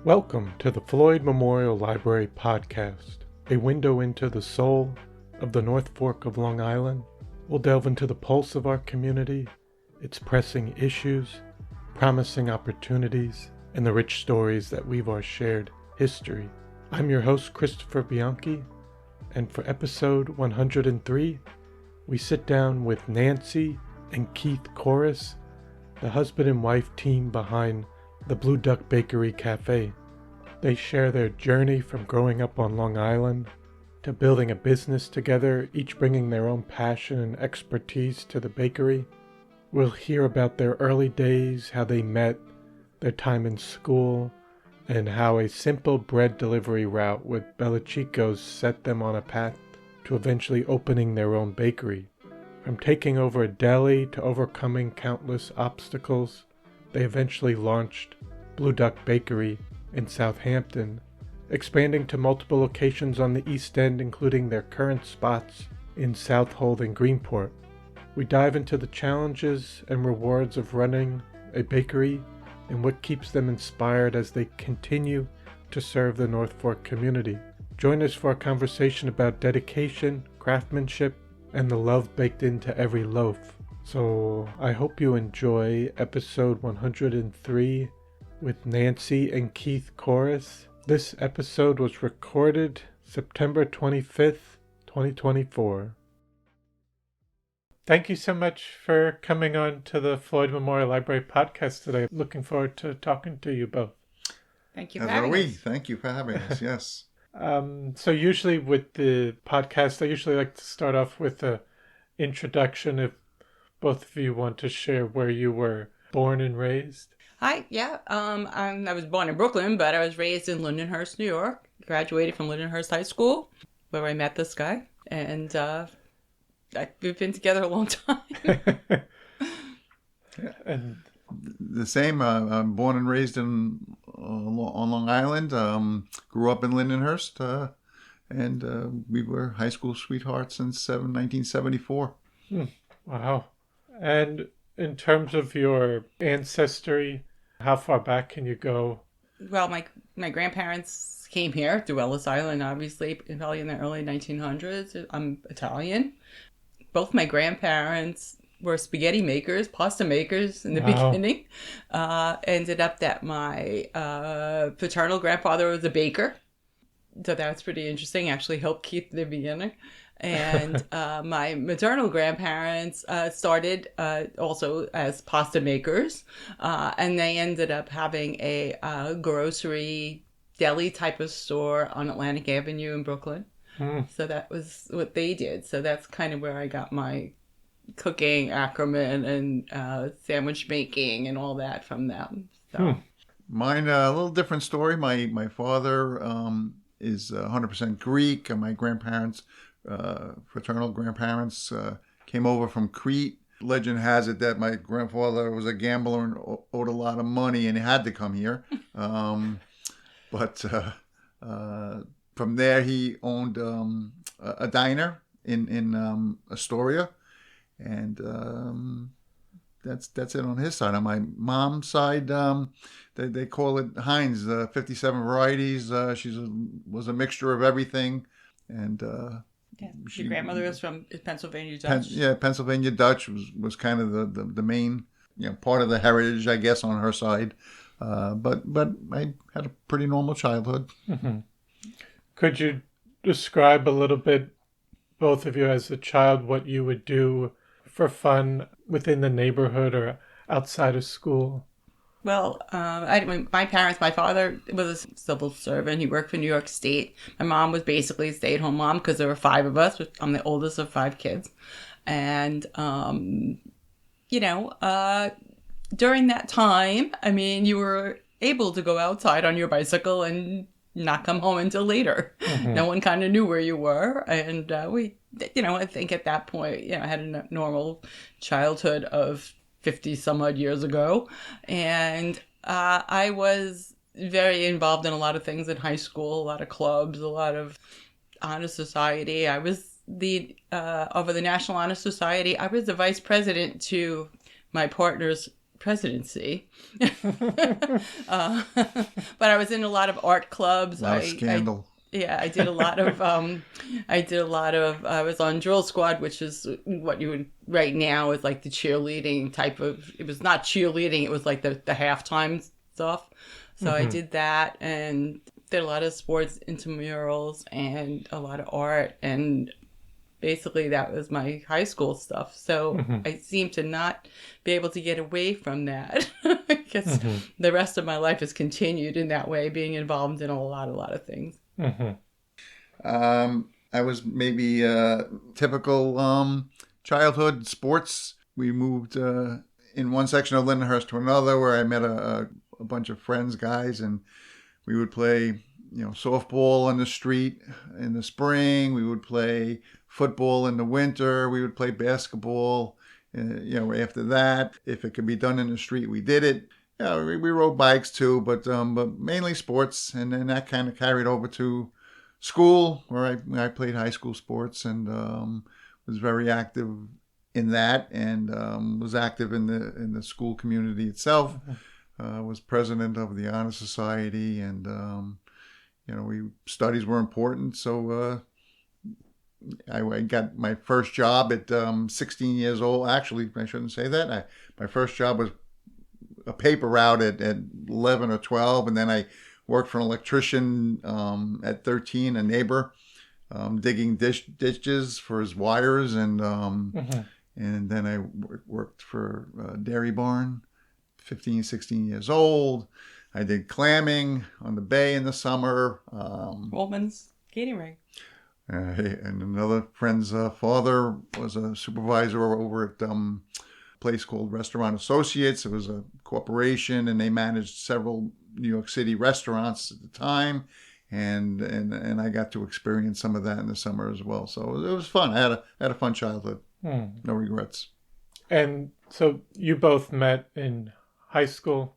Welcome to the Floyd Memorial Library Podcast, a window into the soul of the North Fork of Long Island. We'll delve into the pulse of our community, its pressing issues, promising opportunities, and the rich stories that weave our shared history. I'm your host, Christopher Bianchi, and for episode 103, we sit down with Nancy and Keith Kouris, the husband and wife team behind the Blue Duck Bakery Café. They share their journey from growing up on Long Island to building a business together, each bringing their own passion and expertise to the bakery. We'll hear about their early days, how they met, their time in school, and how a simple bread delivery route with Bellacicco's set them on a path to eventually opening their own bakery. From taking over a deli to overcoming countless obstacles, they eventually launched Blue Duck Bakery in Southampton, expanding to multiple locations on the East End, including their current spots in Southold and Greenport. We dive into the challenges and rewards of running a bakery and what keeps them inspired as they continue to serve the North Fork community. Join us for a conversation about dedication, craftsmanship, and the love baked into every loaf. So I hope you enjoy episode 103 with Nancy and Keith Kouris. This episode was recorded September 25th, 2024. Thank you so much for coming on to the Floyd Memorial Library Podcast today. Looking forward to talking to you both. Thank you for having us. Thank you for having us, yes. So usually with the podcast, I usually like to start off with an introduction. If both of you want to share where you were born and raised. Hi, yeah. I was born in Brooklyn, but I was raised in Lindenhurst, New York. Graduated from Lindenhurst High School, where I met this guy. And we've been together a long time. And the same. I'm born and raised on Long Island. Grew up in Lindenhurst. And we were high school sweethearts since 1974. Wow. And in terms of your ancestry, how far back can you go? Well, my grandparents came here to Ellis Island, obviously, probably in the early 1900s. I'm Italian. Both my grandparents were spaghetti makers, pasta makers in the beginning. Ended up that my paternal grandfather was a baker. So that's pretty interesting. Actually helped Keith in the beginning. And my maternal grandparents started also as pasta makers. And they ended up having a grocery deli type of store on Atlantic Avenue in Brooklyn. So that was what they did. So that's kind of where I got my cooking acumen and sandwich making and all that from them. So. Mine, a little different story. My father is 100% Greek. And my grandparents, fraternal grandparents, came over from Crete. Legend has it that my grandfather was a gambler and owed a lot of money and he had to come here. But from there, he owned a diner in Astoria, and that's it on his side. On my mom's side, they call it Heinz, 57 varieties. She was a mixture of everything, and your grandmother was from Pennsylvania Dutch. Pennsylvania Dutch was kind of the main part of the heritage, I guess, on her side. But I had a pretty normal childhood. Mm-hmm. Could you describe a little bit, both of you as a child, what you would do for fun within the neighborhood or outside of school? Well, my father was a civil servant. He worked for New York State. My mom was basically a stay-at-home mom because there were 5 of us. I'm the oldest of 5 kids. And, during that time, you were able to go outside on your bicycle and not come home until later. Mm-hmm. No one kind of knew where you were. And I think at that point, I had a normal childhood of 50 some odd years ago. And I was very involved in a lot of things in high school, a lot of clubs, a lot of honor society. I was over the National Honor Society, I was the vice president to my partner's presidency. But I was in a lot of art clubs. Scandal. I did a lot of, I was on drill squad, which is what you would, right now is like the cheerleading type of, it was not cheerleading, it was like the halftime stuff. So I did that and did a lot of sports intramurals and a lot of art, and basically that was my high school stuff. So I seem to not be able to get away from that because the rest of my life has continued in that way, being involved in a lot of things. I was maybe typical childhood sports. We moved in one section of Lindenhurst to another, where I met a bunch of friends, guys, and we would play, softball on the street in the spring. We would play football in the winter. We would play basketball, after that. If it could be done in the street, we did it. We rode bikes too, but mainly sports. And then that kind of carried over to school, where I played high school sports and was very active in that, and was active in the school community itself. Was president of the Honor Society, and studies were important. So I got my first job at 16 years old. Actually, I shouldn't say that. My first job was a paper route at 11 or 12, and then I worked for an electrician at 13, a neighbor, digging ditches for his wires, and then I worked for a dairy barn, 15, 16 years old. I did clamming on the bay in the summer. Woolman's skating rink. And another friend's father was a supervisor over at a place called Restaurant Associates. It was a corporation, and they managed several New York City restaurants at the time. And I got to experience some of that in the summer as well. So it was fun. I had a fun childhood. No regrets. And so you both met in high school?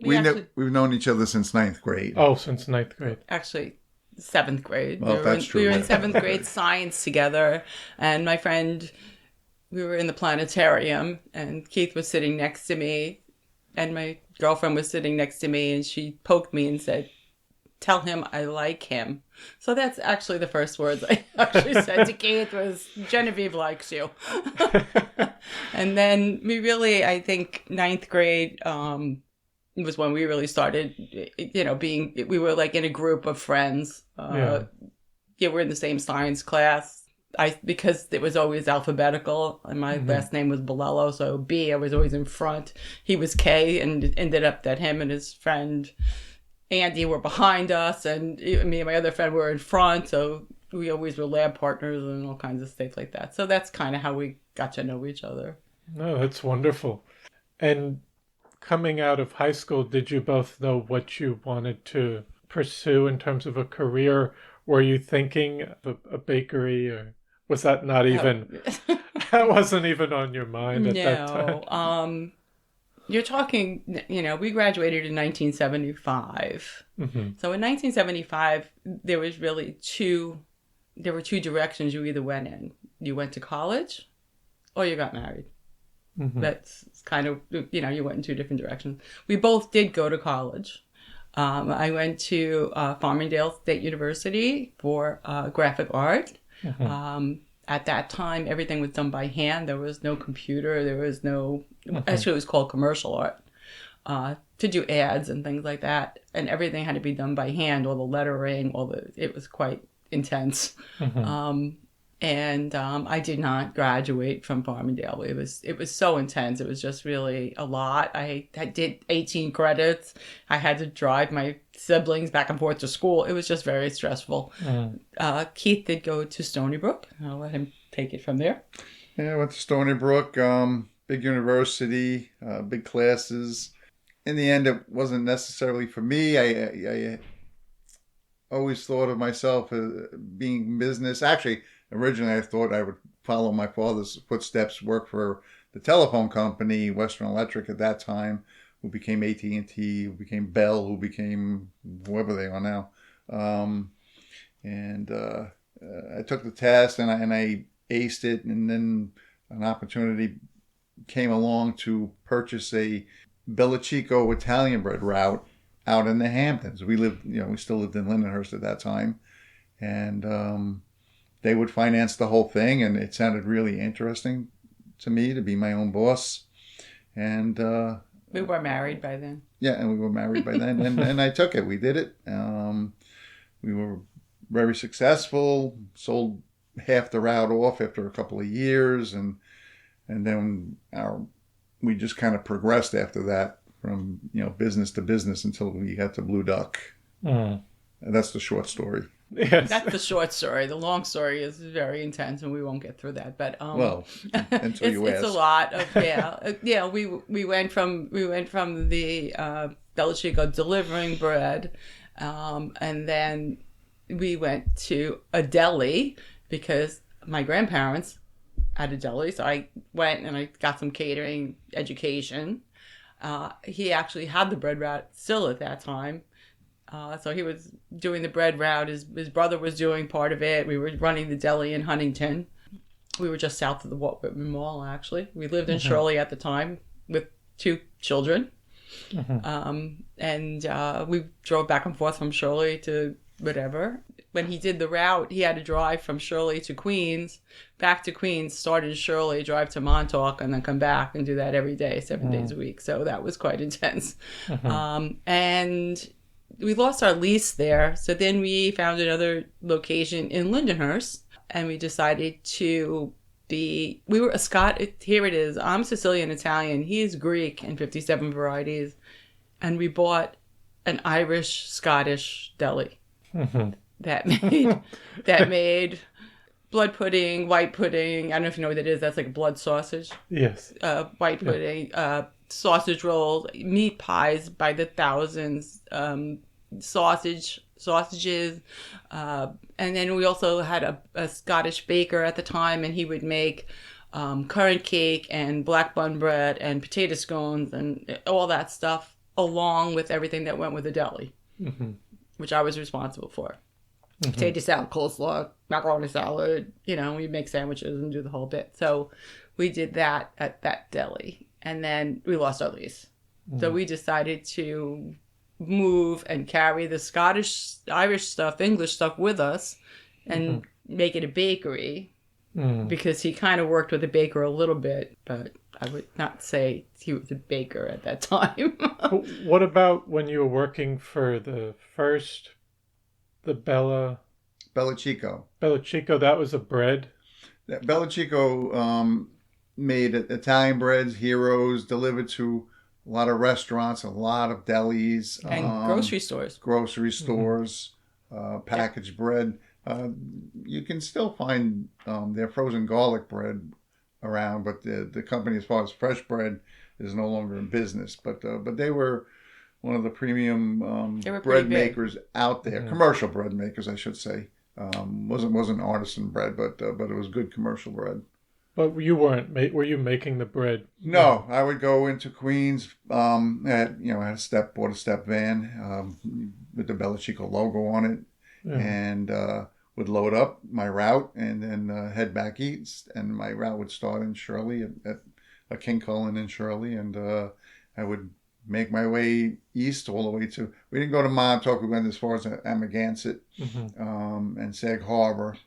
We've known each other since 9th grade. Oh, since 9th grade. Actually, 7th grade. Well, that's true. We were in 7th grade science together, and my friend, we were in the planetarium, and Keith was sitting next to me, and my girlfriend was sitting next to me, and she poked me and said, "Tell him I like him." So that's actually the first words I actually said to Keith was, "Genevieve likes you." And then I think 9th grade was when we really started, we were like in a group of friends. We're in the same science class. Because it was always alphabetical, and my last name was Bolello, so B, I was always in front. He was K, and it ended up that him and his friend Andy were behind us, and me and my other friend were in front, so we always were lab partners and all kinds of stuff like that. So that's kind of how we got to know each other. No, that's wonderful. And coming out of high school, did you both know what you wanted to pursue in terms of a career? Were you thinking of a bakery, or was that not even, that wasn't even on your mind at that time? You're talking, we graduated in 1975. So in 1975, there were two directions you either went in. You went to college or you got married. That's kind of, you went in two different directions. We both did go to college. I went to Farmingdale State University for graphic art. At that time, everything was done by hand. There was no computer. There was no, actually it was called commercial art, to do ads and things like that. And everything had to be done by hand, all the lettering, it was quite intense. And I did not graduate from Farmingdale. It was so intense. It was just really a lot. I did 18 credits. I had to drive my siblings back and forth to school. It was just very stressful. Keith did go to Stony Brook. I'll let him take it from there. Yeah, I went to Stony Brook, big university, big classes. In the end, it wasn't necessarily for me. I always thought of myself as being business. Actually, originally, I thought I would follow my father's footsteps, work for the telephone company, Western Electric at that time. who became AT&T, who became Bell, who became whoever they are now. I took the test and I aced it, and then an opportunity came along to purchase a Bellacicco Italian bread route out in the Hamptons. We still lived in Lindenhurst at that time, and they would finance the whole thing, and it sounded really interesting to me to be my own boss. And we were married by then. Yeah, and we were married by then, and I took it. We did it. We were very successful. Sold half the route off after a couple of years, and then we just kind of progressed after that from business to business until we got to Blue Duck. And that's the short story. Yes. That's the short story. The long story is very intense, and we won't get through that. But until you ask. It's a lot of We went from the Bellacicco delivering bread, and then we went to a deli because my grandparents had a deli. So I went and I got some catering education. He actually had the bread route still at that time. So he was doing the bread route. His brother was doing part of it. We were running the deli in Huntington. We were just south of the Walt Whitman Mall, actually. We lived in Shirley at the time with 2 children. We drove back and forth from Shirley to whatever. When he did the route, he had to drive from Shirley to Queens, back to Queens, start in Shirley, drive to Montauk, and then come back and do that every day, 7 days a week. So that was quite intense. And we lost our lease there. So then we found another location in Lindenhurst, and we decided to we were a here it is. I'm Sicilian Italian. He is Greek in 57 varieties. And we bought an Irish Scottish deli that made blood pudding, white pudding. I don't know if you know what that is. That's like blood sausage. Yes. White pudding, sausage rolls, meat pies by the thousands, sausages, and then we also had a Scottish baker at the time, and he would make currant cake and black bun bread and potato scones and all that stuff, along with everything that went with the deli, which I was responsible for. Potato salad, coleslaw, macaroni salad, we make sandwiches and do the whole bit. So we did that at that deli, and then we lost our lease. So we decided to move and carry the Scottish, Irish stuff, English stuff with us and make it a bakery, because he kind of worked with a baker a little bit, but I would not say he was a baker at that time. What about when you were working for the Bellacicco? Bellacicco, that was a bread? Bellacicco made Italian breads, heroes, delivered to a lot of restaurants, a lot of delis. And grocery stores. Packaged bread. You can still find their frozen garlic bread around, but the company, as far as fresh bread, is no longer in business. But they were one of the premium bread makers out there. Commercial bread makers, I should say. Wasn't artisan bread, but it was good commercial bread. But you weren't. Were you making the bread? No, I would go into Queens. Bought a step van with the Bellacicco logo on it, and would load up my route and then head back east. And my route would start in Shirley at a King Cullen in Shirley, and I would make my way east all the way to. We didn't go to Montauk. We went as far as Amagansett and Sag Harbor,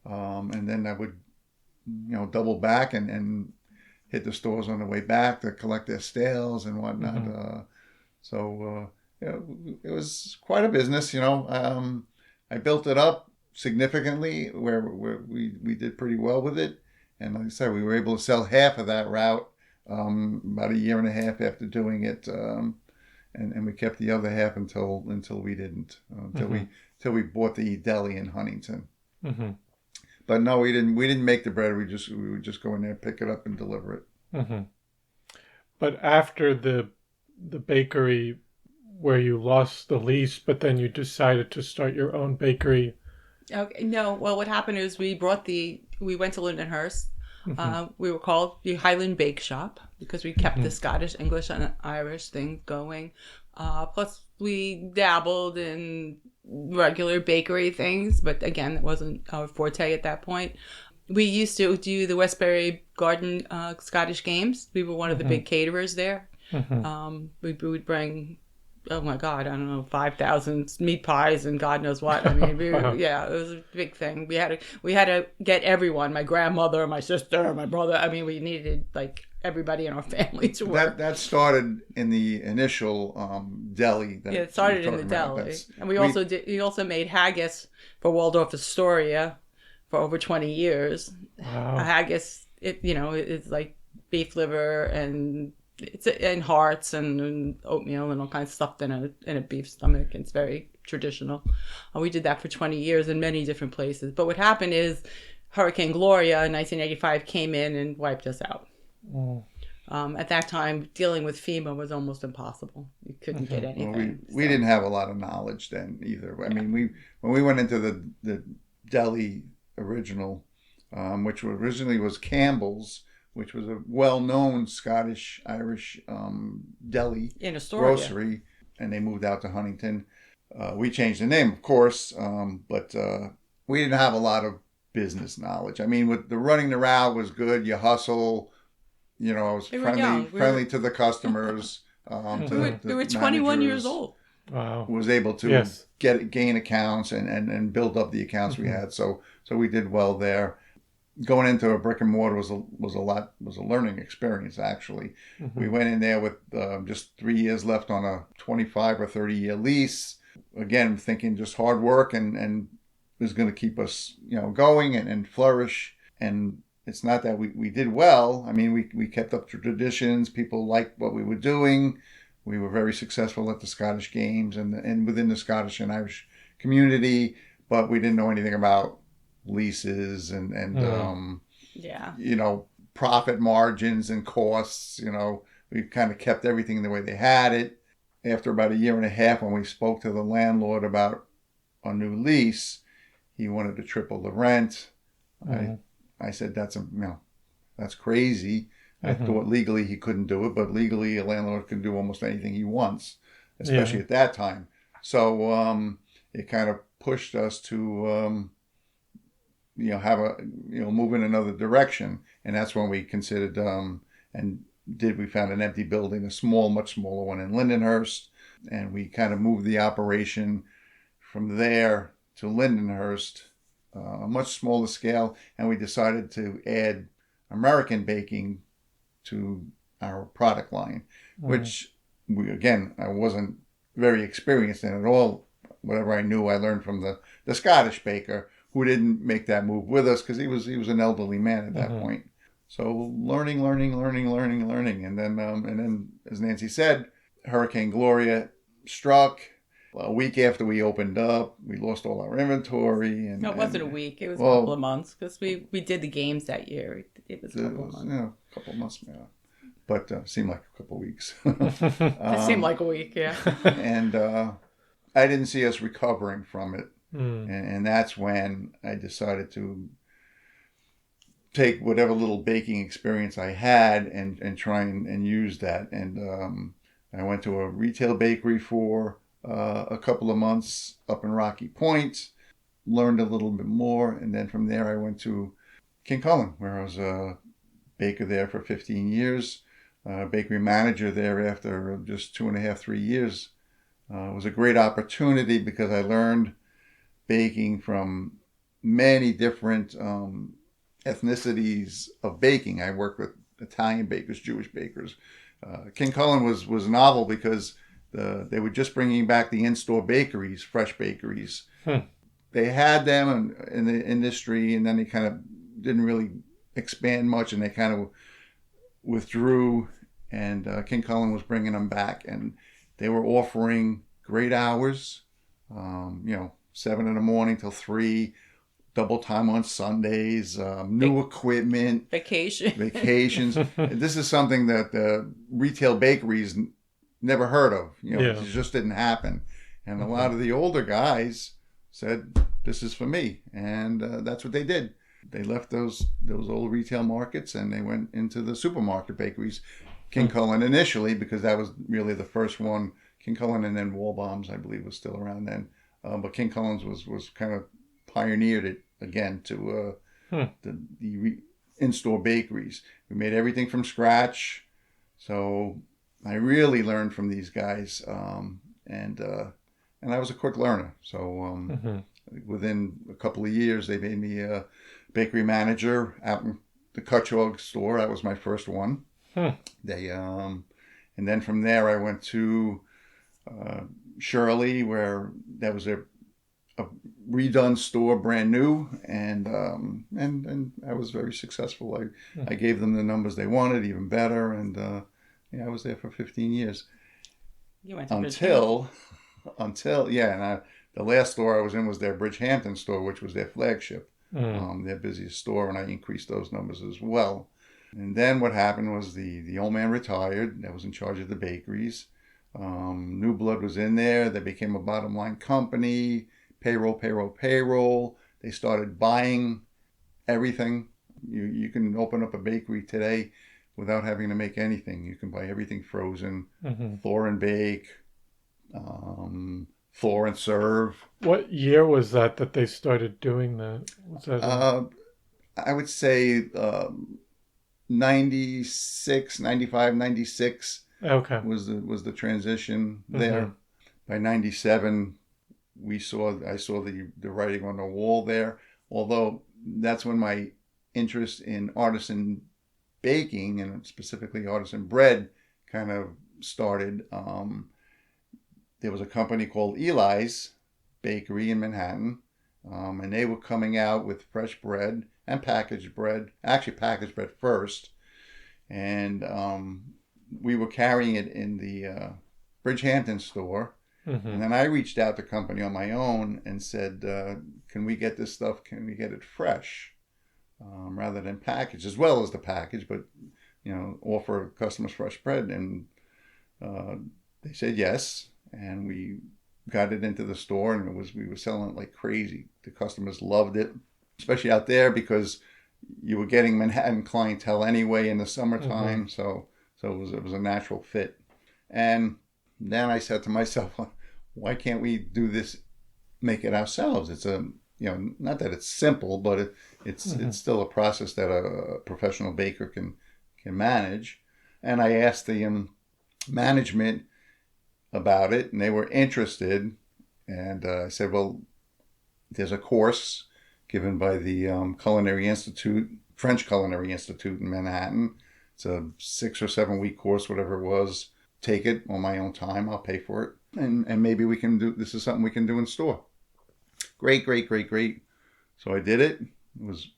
and then I would double back and hit the stores on the way back to collect their stales and whatnot. It was quite a business. I built it up significantly where we did pretty well with it. And like I said, we were able to sell half of that route about a year and a half after doing it. And we kept the other half until we didn't, until we bought the deli in Huntington. But no, we didn't make the bread. We would just go in there, pick it up, and deliver it. But after the bakery, where you lost the lease, but then you decided to start your own bakery. Okay, no. Well, what happened is we went to Lindenhurst. We were called the Highland Bake Shop because we kept the Scottish, English, and Irish thing going. Plus, we dabbled in regular bakery things, but again, it wasn't our forte at that point. We used to do the Westbury Garden Scottish Games. We were one of the big caterers there. We would bring, oh my God, I don't know, 5,000 meat pies and God knows what. I mean, yeah, it was a big thing. We had to get everyone, my grandmother, my sister, my brother. I mean, we needed like everybody in our family to work. That started in the initial deli. Yeah, it started in the deli. And we also made haggis for Waldorf Astoria for over 20 years. Wow. A haggis, it's like beef liver and hearts and oatmeal and all kinds of stuff in a beef stomach. It's very traditional. We did that for 20 years in many different places. But what happened is Hurricane Gloria in 1985 came in and wiped us out. At that time, dealing with FEMA was almost impossible. You couldn't get anything. Well, we didn't have a lot of knowledge then either. I mean, when we went into the deli original, which originally was Campbell's, which was a well-known Scottish-Irish deli in Astoria. Grocery, and they moved out to Huntington. We changed the name, of course, but we didn't have a lot of business knowledge. I mean, with the running the route was good. You hustle. I was friendly to the customers. We were 21 years old. Wow. Was able to gain accounts and build up the accounts we had. So we did well there. Going into a brick and mortar was a learning experience, actually. We went in there with just 3 years left on a 25 or 30 year lease. Again, thinking just hard work and was going to keep us, going and flourish. And it's not that we did well. I mean, we kept up traditions. People liked what we were doing. We were very successful at the Scottish Games and within the Scottish and Irish community, but we didn't know anything about leases and profit margins and costs. We kind of kept everything the way they had it. After about a year and a half, when we spoke to the landlord about a new lease, he wanted to triple the rent. I said, that's crazy. I thought legally he couldn't do it, but legally a landlord can do almost anything he wants, especially at that time. So it kind of pushed us to move in another direction, and that's when we considered we found an empty building, much smaller one in Lindenhurst, and we kind of moved the operation from there to Lindenhurst, a much smaller scale, and we decided to add American baking to our product line, which I wasn't very experienced in at all. Whatever I knew, I learned from the Scottish baker, who didn't make that move with us because he was an elderly man at that point. So learning, and then as Nancy said, Hurricane Gloria struck. A week after we opened up, we lost all our inventory. No, it wasn't a week. It was a couple of months because we did the games that year. It was a couple of months. A couple of months, yeah. But seemed like a couple of weeks. It seemed like a week, yeah. And I didn't see us recovering from it. And that's when I decided to take whatever little baking experience I had and try and use that. And I went to a retail bakery for a couple of months up in Rocky Point, learned a little bit more, and then from there I went to King Cullen, where I was a baker there for 15 years, bakery manager there after just 2.5, 3 years. It was a great opportunity because I learned baking from many different ethnicities of baking. I worked with Italian bakers, Jewish bakers. King Cullen was novel because they were just bringing back the in-store bakeries, fresh bakeries. They had them in the industry, and then they kind of didn't really expand much, and they kind of withdrew. And King Cullen was bringing them back, and they were offering great hours, 7 a.m. till 3, double time on Sundays, new equipment, vacations. This is something that the retail bakeries never heard of. It just didn't happen. And a lot of the older guys said, "This is for me," and that's what they did. they left those old retail markets and they went into the supermarket bakeries. King Cullen initially, because that was really the first one. King Cullen and then Waldbaum's, I believe, was still around then. But King Cullen's was kind of pioneered it again to the in-store bakeries. We made everything from scratch. So I really learned from these guys. And I was a quick learner. So within a couple of years, they made me a bakery manager out in the Cutchogue store. That was my first one. They and then from there I went to Shirley, where that was a redone store, brand new, and I was very successful. I gave them the numbers they wanted, even better, and I was there for 15 years. You went to until the last store I was in was their Bridgehampton store, which was their flagship, their busiest store, and I increased those numbers as well. And then what happened was the old man retired that was in charge of the bakeries. New blood was in there. They became a bottom line company. Payroll. They started buying everything. You can open up a bakery today without having to make anything. You can buy everything frozen, thaw and bake, thaw and serve. What year was that they started doing that? Was that I would say 96, 95, 96 was the transition there. By 97, I saw the writing on the wall there. Although that's when my interest in artisan baking and specifically artisan bread kind of started. There was a company called Eli's Bakery in Manhattan, and they were coming out with fresh bread and packaged bread. Actually, packaged bread first, and we were carrying it in the Bridgehampton store. And then I reached out to the company on my own and said, can we get this stuff? Can we get it fresh rather than packaged, as well as the package, but offer customers fresh bread? And they said yes, and we got it into the store, and we were selling it like crazy. The customers loved it, especially out there, because you were getting Manhattan clientele anyway in the summertime. So it was a natural fit. And then I said to myself, why can't we do this, make it ourselves? It's not that it's simple, but it's still a process that a professional baker can manage. And I asked the management about it, and they were interested. And I said, well, there's a course given by the French Culinary Institute in Manhattan. It's a 6 or 7 week course, whatever it was. Take it on my own time. I'll pay for it. And maybe we can do, this is something we can do in store. Great. So I did it. It was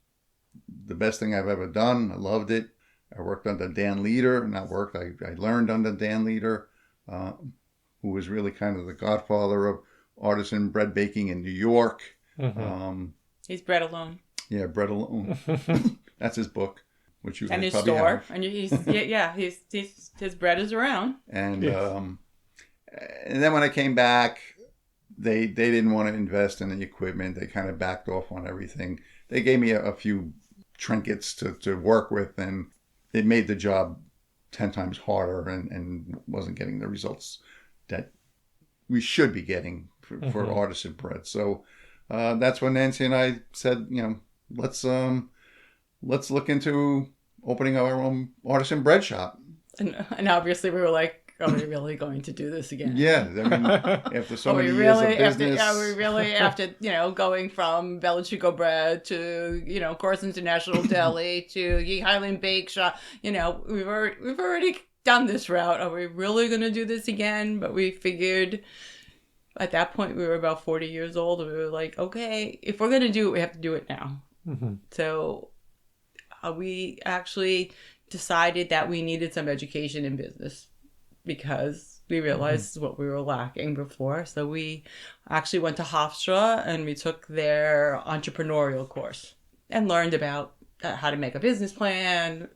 the best thing I've ever done. I loved it. I worked under Dan Leader, I learned under Dan Leader, who was really kind of the godfather of artisan bread baking in New York. He's Bread Alone. Yeah, Bread Alone. That's his book, which you and his probably store. have. And his bread is around. And and then when I came back, they didn't want to invest in the equipment. They kind of backed off on everything. They gave me a few trinkets to work with, and it made the job 10 times harder and wasn't getting the results that we should be getting for artisan bread. So that's when Nancy and I said, let's look into opening our own artisan bread shop. And obviously we were like, are we really going to do this again? Yeah, I mean, after so many years of business. After going from Bellacicco bread to, Course International Deli to Ye Highland Bake Shop, we've already done this route. Are we really going to do this again? But we figured at that point we were about 40 years old. And we were like, okay, if we're going to do it, we have to do it now. So we actually decided that we needed some education in business, because we realized what we were lacking before. So we actually went to Hofstra and we took their entrepreneurial course and learned about how to make a business plan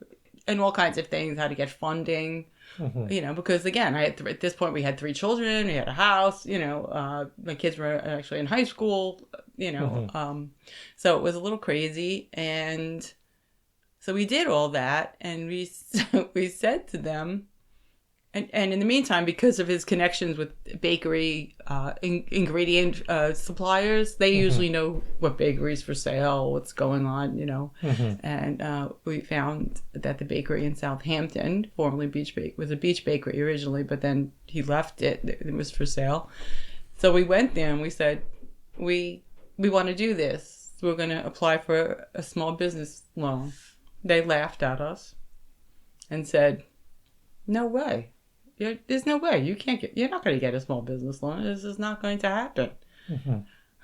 and all kinds of things, how to get funding, because again, at this point we had 3 children, we had a house, my kids were actually in high school, So it was a little crazy. And so we did all that, and we said to them, and in the meantime, because of his connections with bakery ingredient suppliers, they usually know what bakery's for sale, what's going on, And we found that the bakery in Southampton, formerly was a beach bakery originally, but then he left it. It was for sale. So we went there and we said, we want to do this. We're going to apply for a small business loan. They laughed at us and said, no way. There's no way. You're not going to get a small business loan. This is not going to happen.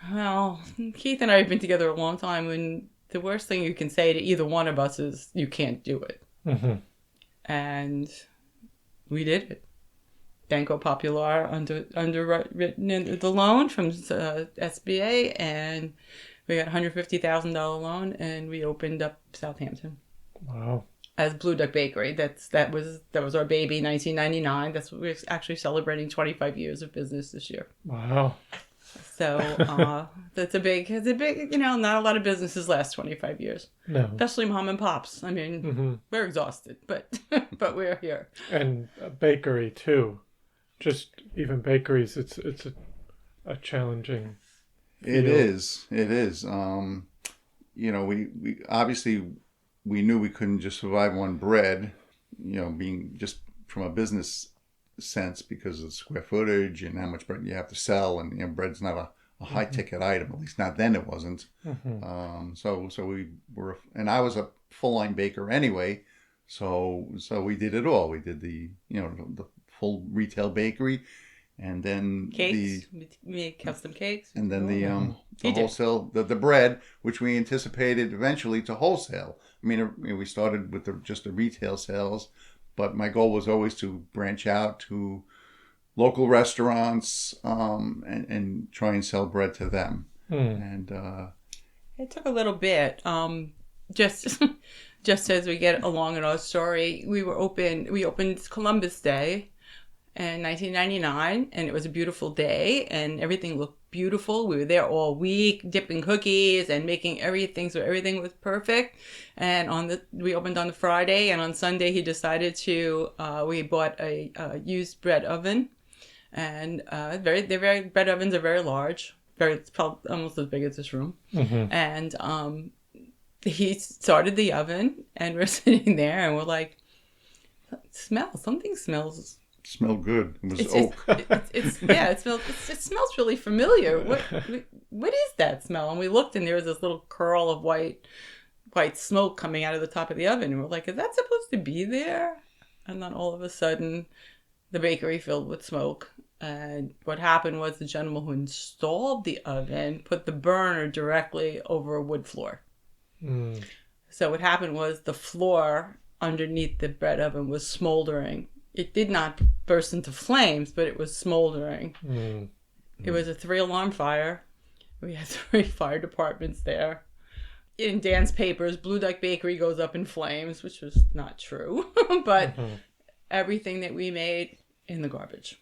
Well, Keith and I have been together a long time, and the worst thing you can say to either one of us is you can't do it. And we did it. Banco Popular underwritten the loan from SBA, and we got a $150,000 loan, and we opened up Southampton. Wow. As Blue Duck Bakery. That was our baby, 1999. That's what we're actually celebrating 25 years of business this year. Wow. So it's a big, not a lot of businesses last 25 years. No. Especially mom and pops. I mean, we're exhausted, but we're here. And a bakery too. Just even bakeries, it's a challenging field. It is. We obviously, we knew we couldn't just survive on bread, being just from a business sense because of the square footage and how much bread you have to sell. And, bread's not a high ticket item, at least not then it wasn't. So we were, and I was a full line baker anyway. So we did it all. We did the full retail bakery, and then cakes. We made custom cakes. And then the wholesale, the bread, which we anticipated eventually to wholesale. I mean, we started with just the retail sales, but my goal was always to branch out to local restaurants and try and sell bread to them. And it took a little bit. Just as we get along in our story, we opened Columbus Day in 1999, and it was a beautiful day, and everything looked beautiful. We were there all week, dipping cookies and making everything, so everything was perfect. And we opened on the Friday, and on Sunday he decided we bought a used bread oven, and bread ovens are very large, it's probably almost as big as this room, and he started the oven, and we're sitting there, and we're like, something smells. Smelled good. It was oak. It smells really familiar. What is that smell? And we looked, and there was this little curl of white smoke coming out of the top of the oven. And we're like, is that supposed to be there? And then all of a sudden, the bakery filled with smoke. And what happened was the gentleman who installed the oven put the burner directly over a wood floor. So what happened was the floor underneath the bread oven was smoldering. It did not burst into flames, but it was smoldering. It was a 3-alarm fire. We had 3 fire departments there. In Dan's papers, Blue Duck Bakery goes up in flames, which was not true. But everything that we made in the garbage.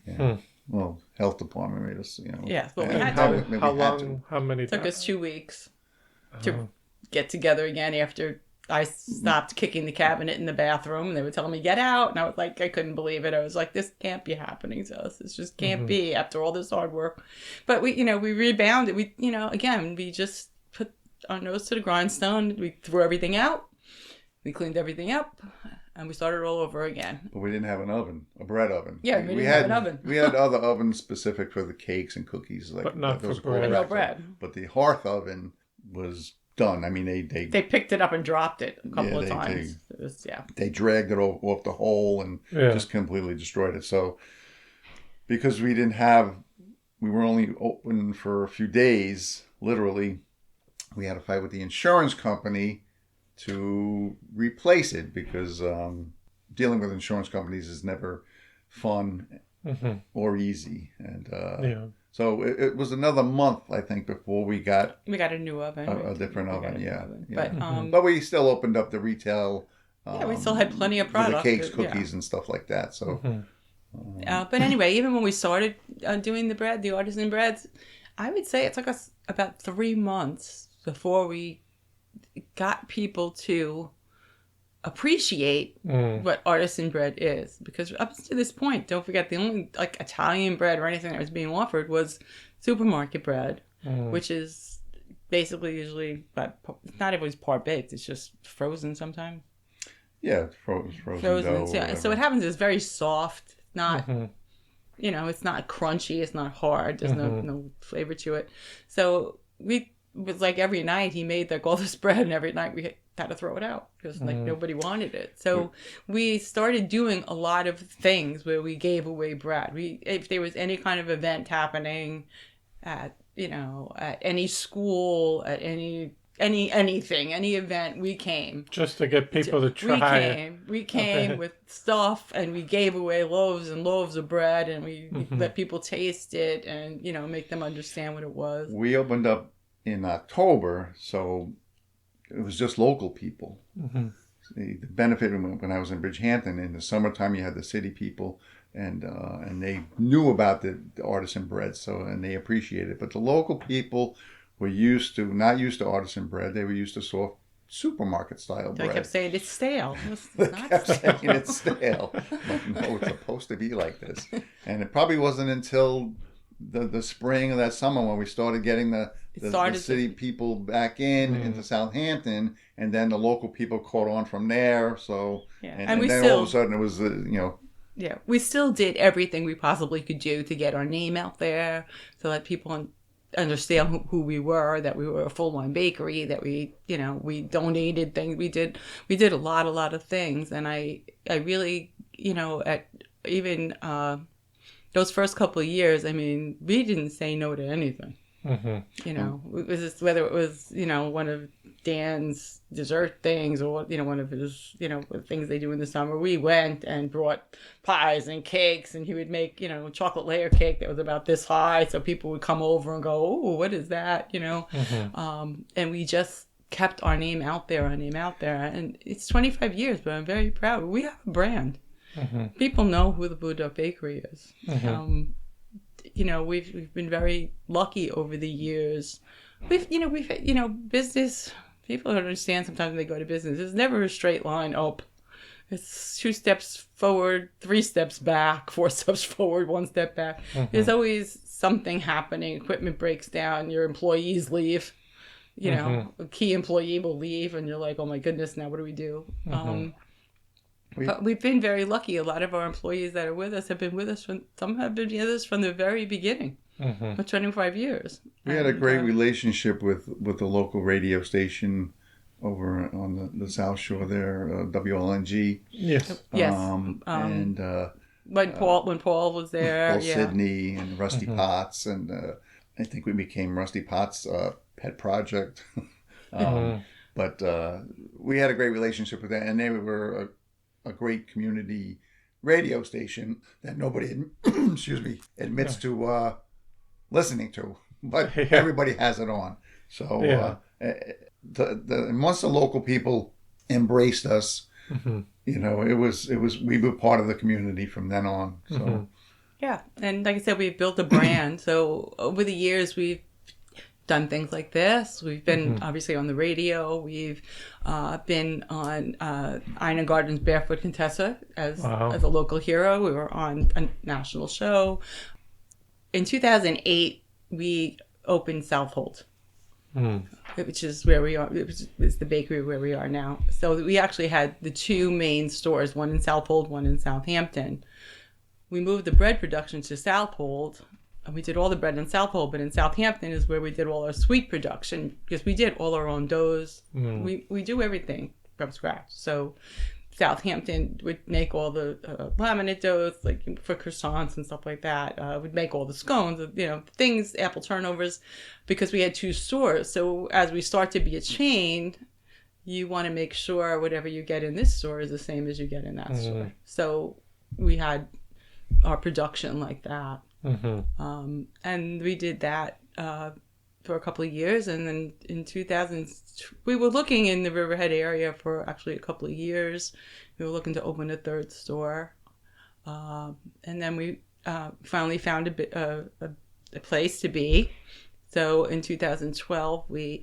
Yeah. Well, health department made us, Yeah, but we had to. How long? How many? It took us 2 weeks to get together again after I stopped kicking the cabinet in the bathroom, and they were telling me, get out. And I was like, I couldn't believe it. I was like, this can't be happening to us. This just can't be after all this hard work. But we rebounded. We just put our nose to the grindstone. We threw everything out. We cleaned everything up, and we started all over again. But we didn't have an oven, a bread oven. Yeah, we didn't have an oven. We had other ovens specific for the cakes and cookies. But not for bread. No bread. But the hearth oven was done. I mean, they picked it up and dropped it a couple of times. They dragged it off the hole and just completely destroyed it. So because we were only open for a few days, literally, we had to fight with the insurance company to replace it because dealing with insurance companies is never fun or easy. And so it was another month, I think, before we got a new oven, a different oven. Yeah. But we still opened up the retail. We still had plenty of product, the cakes, cookies, and stuff like that. So, but anyway, even when we started doing the artisan breads, I would say it took us about 3 months before we got people to appreciate what artisan bread is. Because up to this point, don't forget, the only like Italian bread or anything that was being offered was supermarket bread, which is basically usually, but it's not always part baked. It's just frozen sometimes. Yeah, frozen dough. Yeah. So what happens is very soft, not it's not crunchy, it's not hard. There's no flavor to it. So it was like every night he made like all this bread, and every night we had to throw it out because like nobody wanted it. So we started doing a lot of things where we gave away bread. If there was any kind of event happening at at any school, at anything, any event, we came. Just to get people to try it. We came with stuff, and we gave away loaves and loaves of bread, and we let people taste it and, make them understand what it was. We opened up in October, so it was just local people. The benefit when I was in Bridgehampton, in the summertime, you had the city people, and they knew about the artisan bread, and they appreciated it. But the local people were not used to artisan bread. They were used to soft supermarket style bread. They kept saying it's stale. Saying it's stale. No, it's supposed to be like this. And it probably wasn't until the spring of that summer when we started getting the city people back into Southampton, and then the local people caught on from there. So and then all of a sudden it was Yeah, we still did everything we possibly could do to get our name out there, so that people understand who we were, that we were a full-line bakery, that we donated things. We did a lot of things, and I really, at even those first couple of years, I mean, we didn't say no to anything. It was just, whether it was one of Dan's dessert things, or one of his things they do in the summer, we went and brought pies and cakes, and he would make chocolate layer cake that was about this high, so people would come over and go, oh, what is that, and we just kept our name out there, and it's 25 years, but I'm very proud. We have a brand. People know who the Blue Duck Bakery is. We've been very lucky over the years. We've business. People don't understand sometimes when they go to business. It's never a straight line up. It's 2 steps forward, 3 steps back, 4 steps forward, 1 step back. There's always something happening. Equipment breaks down. Your employees leave. A key employee will leave, and you're like, oh my goodness, now what do we do? But we've been very lucky. A lot of our employees that are with us have been with us some have been with us from the very beginning, for 25 years. We had a great relationship with the local radio station over on the South Shore there, WLNG. Yes. And when Paul was there, Paul Sidney and Rusty Potts, and I think we became Rusty Potts' pet project. But we had a great relationship with that, and they were a great community radio station that nobody admits to listening to, but everybody has it on. So and once the local people embraced us, it was we were part of the community from then on. So yeah, and like I said, we've built a brand. So over the years, we've done things like this. We've been obviously on the radio. We've been on Ina Garden's Barefoot Contessa as a local hero. We were on a national show. In 2008, we opened Southold, which is where we are. It's the bakery where we are now. So we actually had the 2 main stores, one in Southold, one in Southampton. We moved the bread production to Southold. And we did all the bread in Southold, but in Southampton is where we did all our sweet production, because we did all our own doughs. We do everything from scratch. So Southampton would make all the laminate doughs, like for croissants and stuff like that. Would make all the scones, things, apple turnovers, because we had 2 stores. So as we start to be a chain, you want to make sure whatever you get in this store is the same as you get in that store. So we had our production like that. And we did that for a couple of years, and then in 2000 we were looking in the Riverhead area for actually a couple of years. We were looking to open a 3rd store, and then we finally found a place to be. So in 2012, we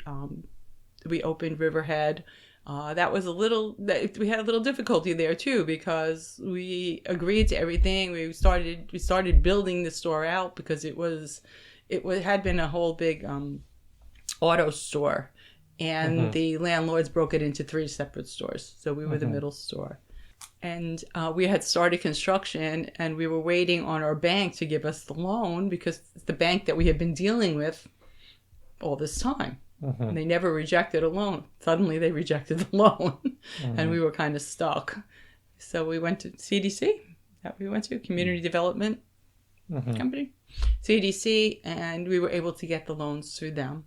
opened Riverhead. That was we had a little difficulty there too, because we agreed to everything. We started building the store out because it had been a whole big auto store, and the landlords broke it into 3 separate stores. So we were the middle store. And we had started construction, and we were waiting on our bank to give us the loan, because it's the bank that we had been dealing with all this time. And they never rejected a loan. Suddenly they rejected the loan, and we were kind of stuck. So we went to CDC, Community Development Company, CDC, and we were able to get the loans through them.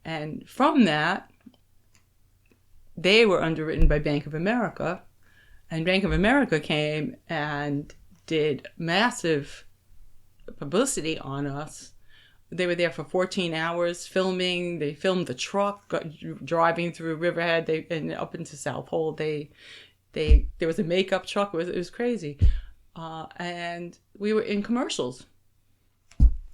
And from that, they were underwritten by Bank of America. And Bank of America came and did massive publicity on us. They were there for 14 hours filming. They filmed the truck driving through Riverhead. And up into Southold. There was a makeup truck. It was crazy. And we were in commercials.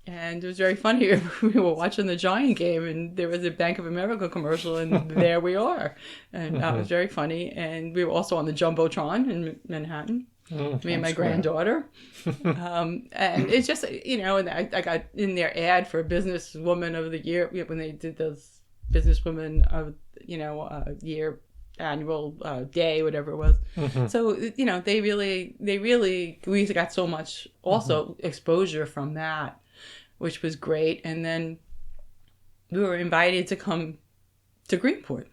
And it was very funny. We were watching the Giant game, and there was a Bank of America commercial, and there we are. And that was very funny. And we were also on the Jumbotron in Manhattan, me and my granddaughter. And it's just, and I got in their ad for Businesswoman of the Year when they did those Businesswoman of, year annual day, whatever it was. So, we got so much also exposure from that, which was great. And then we were invited to come to Greenport.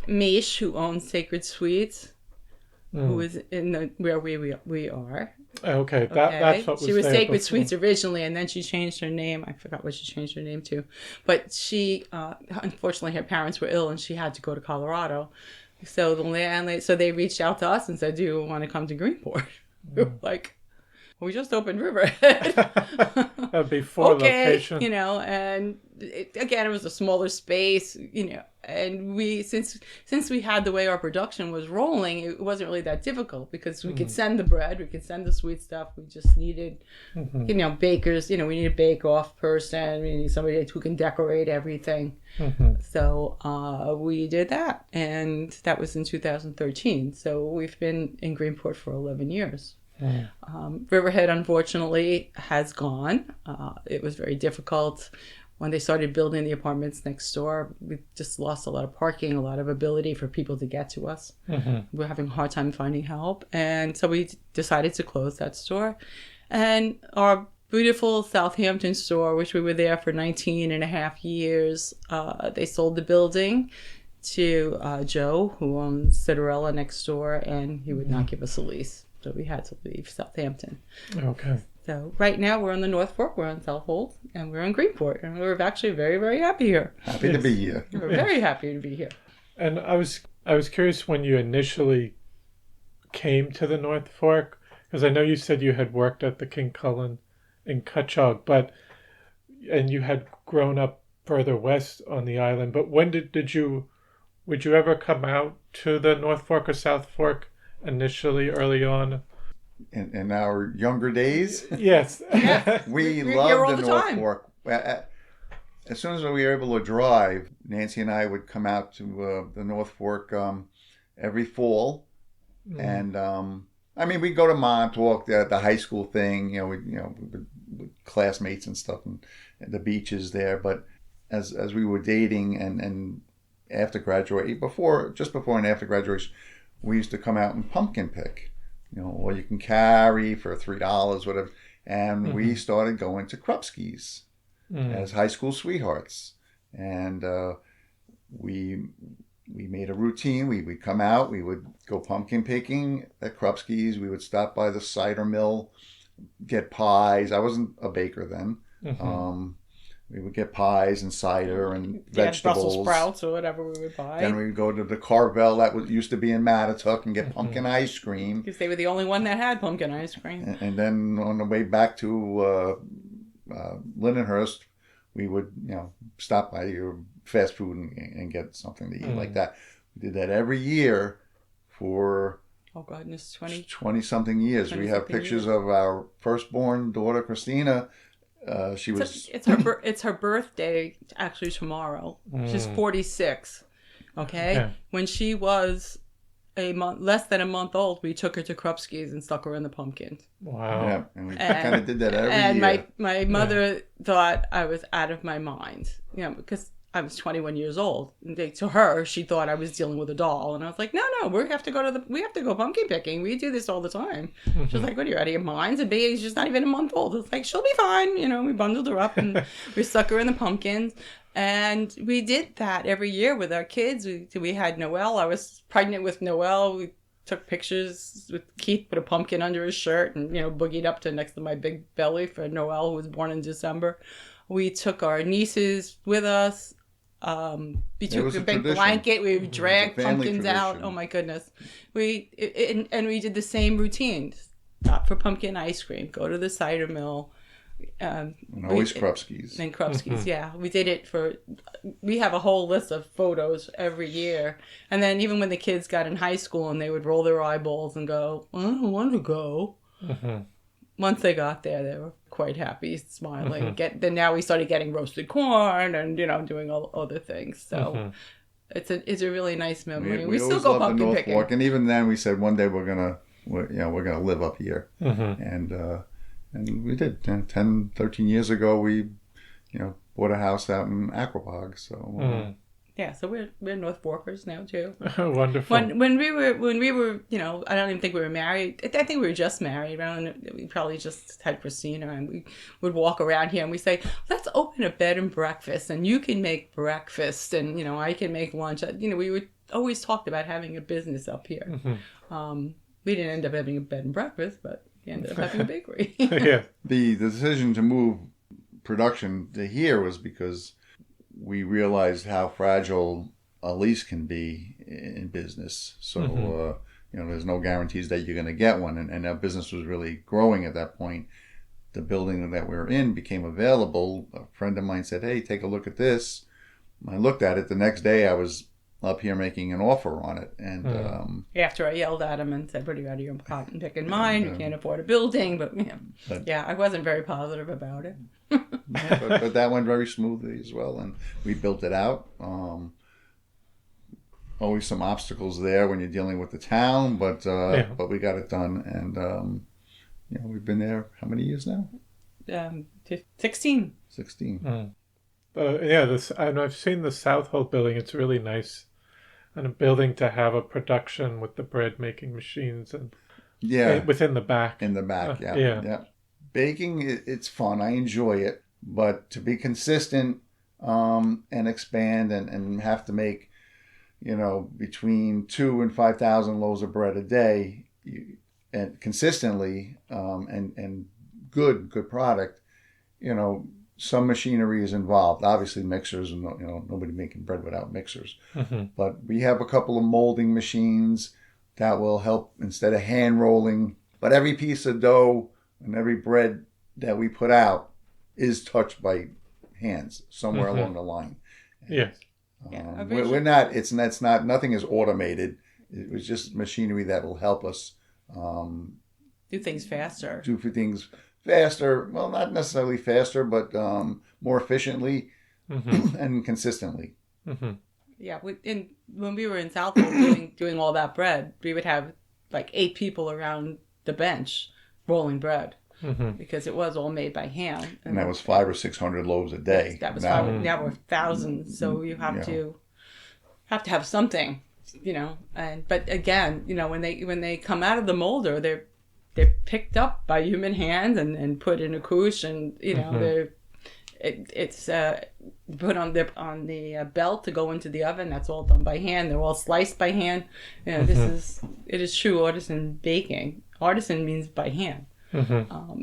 Mish, who owns Sacred Sweets, who is where we are. Okay, that's what was she was there Sacred before. Sweets originally, and then she changed her name. I forgot what she changed her name to. But she, unfortunately, her parents were ill, and she had to go to Colorado. So they reached out to us and said, "Do you want to come to Greenport?" We were like, we just opened Riverhead. That'd be 4 locations. And it was a smaller space, and we, since we had the way our production was rolling, it wasn't really that difficult, because we could send the bread, we could send the sweet stuff. We just needed, bakers, we need a bake-off person, we need somebody who can decorate everything. So we did that, and that was in 2013. So we've been in Greenport for 11 years. Riverhead, unfortunately, has gone. It was very difficult when they started building the apartments next door. We just lost a lot of parking, a lot of ability for people to get to us. We're having a hard time finding help. And so we decided to close that store. And our beautiful Southampton store, which we were there for 19 and a half years, they sold the building to Joe, who owns Citarella next door, and he would not give us a lease. So we had to leave Southampton. Okay. So right now we're on the North Fork, we're on Southold, and we're in Greenport. And we're actually very, very happy here. Happy to be here. We're very happy to be here. And I was curious when you initially came to the North Fork, because I know you said you had worked at the King Cullen in Cutchogue, and you had grown up further west on the island. But when would you ever come out to the North Fork or South Fork? Initially, early on, in our younger days, yes, we loved the North Fork. As soon as we were able to drive, Nancy and I would come out to the North Fork every fall, and we'd go to Montauk, the high school thing, with classmates and stuff, and the beaches there. But as we were dating and after graduation, just before and after graduation, we used to come out and pumpkin pick, or you can carry for $3, whatever. And we started going to Krupski's as high school sweethearts. And we made a routine. We'd come out, we would go pumpkin picking at Krupski's. We would stop by the cider mill, get pies. I wasn't a baker then. We would get pies and cider and vegetables. Brussels sprouts or whatever we would buy. Then we would go to the Carvel that used to be in Mattituck and get pumpkin ice cream. Because they were the only one that had pumpkin ice cream. And then on the way back to Lindenhurst, we would stop by your fast food and get something to eat like that. We did that every year for 20-something years. We have pictures of our firstborn daughter, Christina, she was... It's her birthday actually tomorrow. She's 46. Okay? When she was less than a month old, we took her to Krupski's and stuck her in the pumpkins. Wow. Yeah, and we kind of did that every year. And my mother thought I was out of my mind, because I was 21 years old. And to her, she thought I was dealing with a doll. And I was like, no, we have to go pumpkin picking. We do this all the time. She was like, what, are you out of your minds? The baby's just not even a month old. It's like, she'll be fine. We bundled her up and we stuck her in the pumpkins. And we did that every year with our kids. We had Noel. I was pregnant with Noel. We took pictures with Keith, put a pumpkin under his shirt and, boogied up to next to my big belly for Noel, who was born in December. We took our nieces with us. We took a big blanket. We would drag pumpkins out. Oh my goodness! We did the same routines. Stop for pumpkin ice cream. Go to the cider mill. And always Krupski's. And Krupski's, yeah. We did it we have a whole list of photos every year. And then even when the kids got in high school and they would roll their eyeballs and go, I don't want to go. Once they got there, they were quite happy, smiling. Then now we started getting roasted corn and, doing all other things. So it's a really nice memory. We still go pumpkin picking. Fork, and even then we said one day we're gonna live up here. And we did. 10, 13 years ago, we, bought a house out in Aquapog. So yeah, so we're North Forkers now too. Wonderful. When we were, I don't even think we were married. I think we were just married. We probably just had Christina, and we would walk around here and we say, let's open a bed and breakfast, and you can make breakfast, and I can make lunch. We would always talked about having a business up here. We didn't end up having a bed and breakfast, but we ended up having a bakery. Yeah. The decision to move production to here was because we realized how fragile a lease can be in business. So, there's no guarantees that you're going to get one. And our business was really growing at that point. The building that we were in became available. A friend of mine said, hey, take a look at this. I looked at it. The next day I was up here making an offer on it. And after I yelled at him and said, what are you out of your pocket picking mine? We can't afford a building. But I wasn't very positive about it. but that went very smoothly as well. And we built it out. Always some obstacles there when you're dealing with the town, but we got it done. And, we've been there how many years now? 16. 16. And I've seen the Southold building. It's really nice. And a building to have a production with the bread making machines and within the back. In the back, yeah. Baking, it's fun. I enjoy it, but to be consistent and expand and have to make, between 2,000 and 5,000 loaves of bread a day, and consistently and good product, some machinery is involved. Obviously, mixers, and nobody making bread without mixers. But we have a couple of molding machines that will help instead of hand rolling. But every piece of dough and every bread that we put out is touched by hands somewhere along the line. Yes. We're not. It's not. Nothing is automated. It was just machinery that will help us do things faster. Well, not necessarily faster, but more efficiently and consistently. Yeah, when we were in Southampton doing all that bread, we would have like 8 people around the bench rolling bread because it was all made by hand. And that was 500 or 600 loaves a day. That was now we're thousands, so you have to have something, but again, when they come out of the molder, they're picked up by human hands and put in a couche, and it's put on the belt to go into the oven. That's all done by hand. They're all sliced by hand. It is true artisan baking. Artisan means by hand.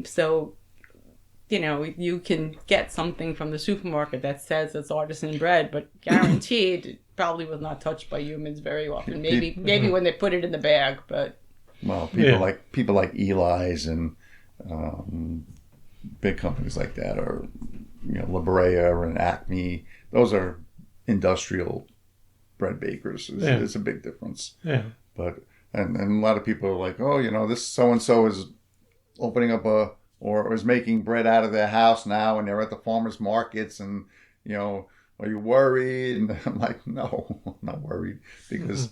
So you can get something from the supermarket that says it's artisan bread, but guaranteed it probably was not touched by humans very often. Maybe when they put it in the bag, but. Well, people like Eli's and big companies like that, or La Brea and Acme. Those are industrial bread bakers. It's a big difference. Yeah. But and a lot of people are like, oh, this so and so is opening up a or is making bread out of their house now, and they're at the farmers markets, and are you worried? And I'm like, no, I'm not worried, because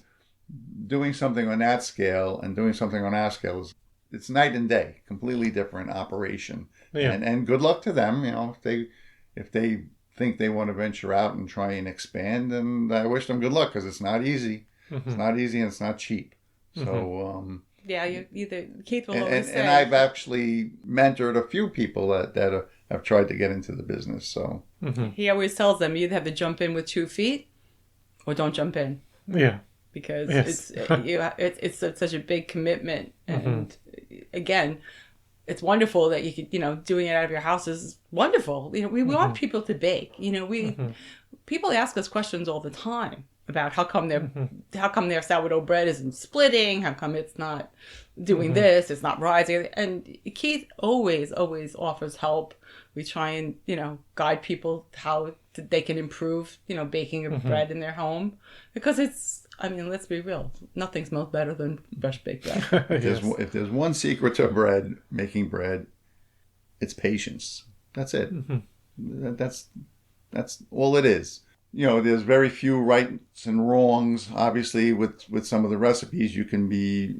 doing something on that scale and doing something on our scale it's night and day, completely different operation. Yeah. And good luck to them, if they think they want to venture out and try and expand, and I wish them good luck, because it's not easy. It's not easy, and it's not cheap. So yeah, you either Keith will always say. And I've actually mentored a few people that have tried to get into the business. So he always tells them, you either have to jump in with 2 feet or don't jump in. Yeah. Because it's such a big commitment, and again, it's wonderful that you could, doing it out of your house is wonderful. We want people to bake. People ask us questions all the time about how come their sourdough bread isn't splitting, how come it's not doing this, it's not rising. And Keith always offers help. We try and guide people how they can improve baking of bread in their home, because let's be real, nothing smells better than fresh baked bread. If there's one secret to making bread, it's patience. That's it. That's all it is. There's very few rights and wrongs. Obviously, with some of the recipes, you can be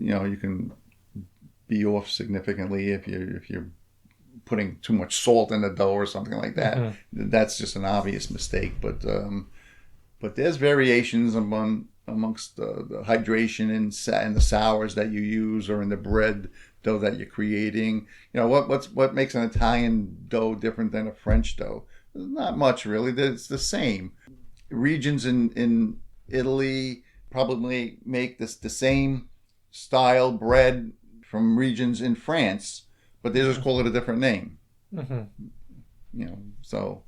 off significantly if you're putting too much salt in the dough or something like that. That's just an obvious mistake. But there's variations amongst the hydration and the sours that you use, or in the bread dough that you're creating. What makes an Italian dough different than a French dough? Not much, really. It's the same. Regions in Italy probably make the same style bread from regions in France, but they just call it a different name. So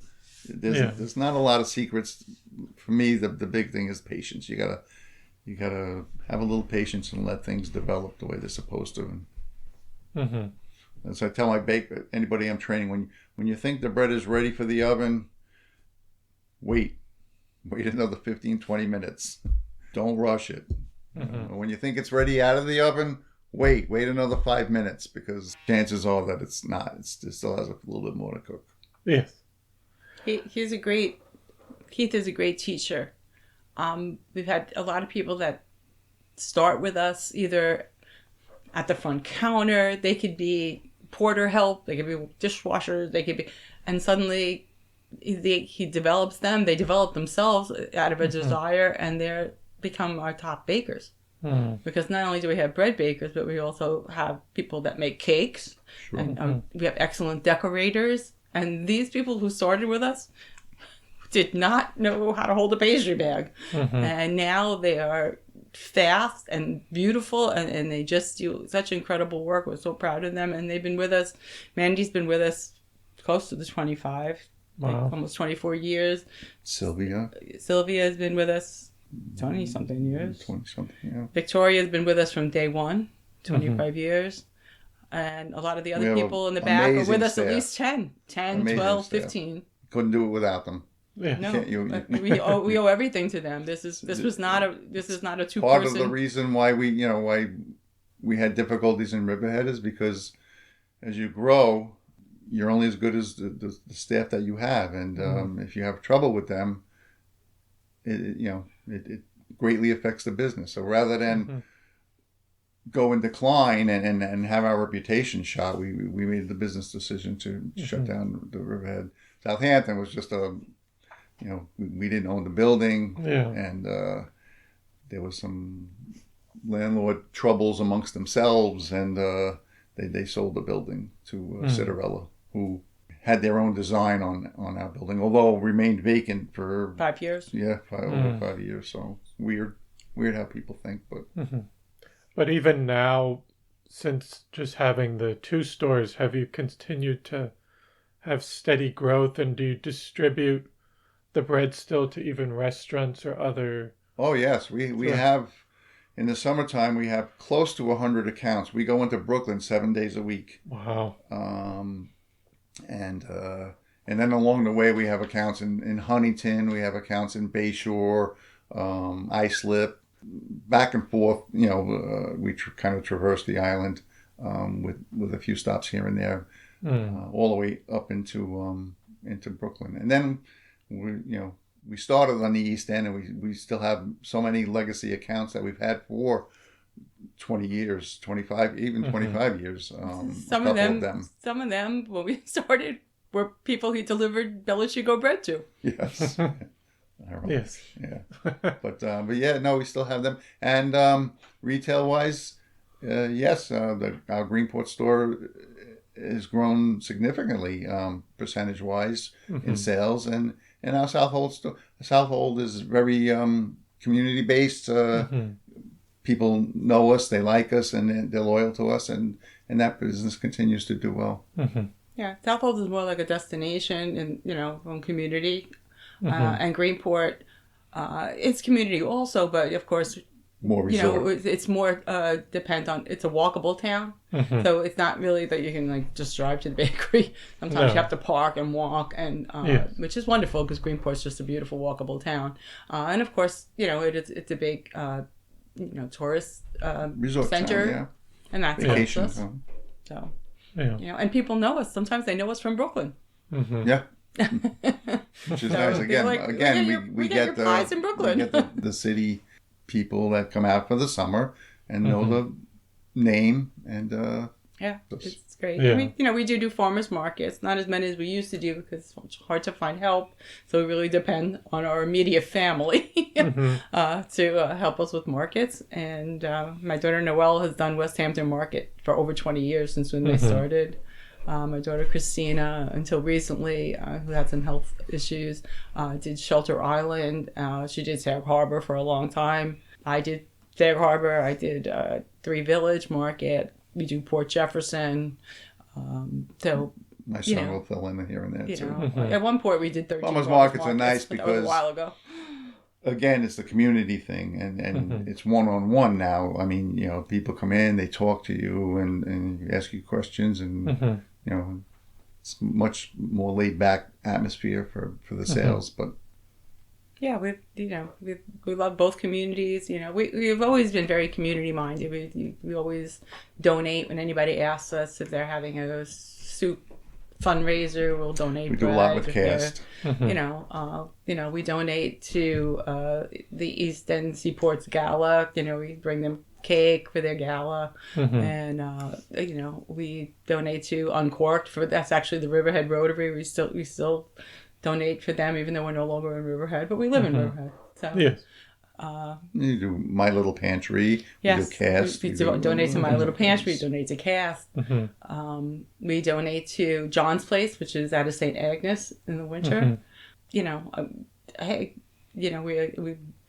there's not a lot of secrets. For me, the big thing is patience. You gotta have a little patience and let things develop the way they're supposed to. As I tell anybody I'm training, when you think the bread is ready for the oven, wait another 15-20 minutes. Don't rush it. When you think it's ready out of the oven, wait another 5 minutes, because chances are that it's not. It still has a little bit more to cook. Yes. Keith is a great teacher. We've had a lot of people that start with us either at the front counter. They could be porter help, they could be dishwashers, and suddenly he develops them. They develop themselves out of a desire, and they become our top bakers. Because not only do we have bread bakers, but we also have people that make cakes. Sure. And we have excellent decorators. And these people who started with us did not know how to hold a pastry bag. And now they are fast and beautiful, and they just do such incredible work. We're so proud of them. And they've been with us. Mandy's been with us close to the 25, almost 24 years. Sylvia has been with us 20-something years. 20-something, yeah. Victoria's been with us from day one, 25 years. And a lot of the other people in the back are with us staff. At least 10, amazing 12, staff. 15. Couldn't do it without them. Yeah. No, we owe everything to them. This is not a 2-person. Part of the reason why we had difficulties in Riverhead is because as you grow, you're only as good as the staff that you have, and if you have trouble with them, it greatly affects the business. So rather than go in decline and have our reputation shot, we made the business decision to shut down the Riverhead. Southampton was just we didn't own the building, and there was some landlord troubles amongst themselves, and they sold the building to Citarella, who had their own design on our building, although it remained vacant for 5 years. Yeah, over 5 years. So weird how people think, but. But even now, since just having the 2 stores, have you continued to have steady growth, and do you distribute the bread still to even restaurants or other? Oh yes, we have. In the summertime, we have close to 100 accounts. We go into Brooklyn 7 days a week. Wow. And then along the way, we have accounts in Huntington. We have accounts in Bayshore, Islip, back and forth. We kind of traverse the island with a few stops here and there. all the way up into Brooklyn. And then we started on the East End, and we still have so many legacy accounts that we've had for 20 years, 25, even 25 years. Some of them, when we started, were people he delivered Bellacicco bread to. Yes. Yes. Yeah. But yeah, no, we still have them. And retail wise, yes, our Greenport store has grown significantly, percentage wise in sales, and our Southold store. Southold is very community based. People know us, they like us, and they're loyal to us, and that business continues to do well. Yeah, Southold is more like a destination and from community, and Greenport, it's community also, but of course, more resort. It's more it's a walkable town, so it's not really that you can just drive to the bakery. Sometimes you have to park and walk, and which is wonderful because Greenport's just a beautiful walkable town, and of course, it's a big tourist resort center, town, and that's vacation. So, and people know us. Sometimes they know us from Brooklyn. Yeah. Which is nice. Again, we get the pies in Brooklyn. We get the city people that come out for the summer and know the name, and it's great. Yeah. I mean, we do farmers markets, not as many as we used to do because it's hard to find help. So we really depend on our immediate family to help us with markets. And my daughter Noelle has done Southampton Market for over 20 years since when they started. My daughter Christina, until recently, who had some health issues, did Shelter Island. She did Sag Harbor for a long time. I did Sag Harbor. I did Three Village Market. We do Port Jefferson. So my son will fill in here and there too. At one point we did 13 farmers markets are nice because because a while ago. Again, it's the community thing, and it's one-on-one now. I mean, people come in, they talk to you, and ask you questions, and it's much more laid-back atmosphere for the sales. But yeah, we love both communities. We've always been very community-minded. We always donate when anybody asks us if they're having a soup fundraiser. We'll donate. We do a lot with Cast. We donate to the East End Seaports Gala. We bring them cake for their gala, and we donate to Uncorked that's actually the Riverhead Rotary. We still donate for them, even though we're no longer in Riverhead, but we live in Riverhead. So yes. You do My Little Pantry. Yes, we do Cast. We donate to My Little Pantry. We donate to Cast. We donate to John's Place, which is out of St. Agnes in the winter. We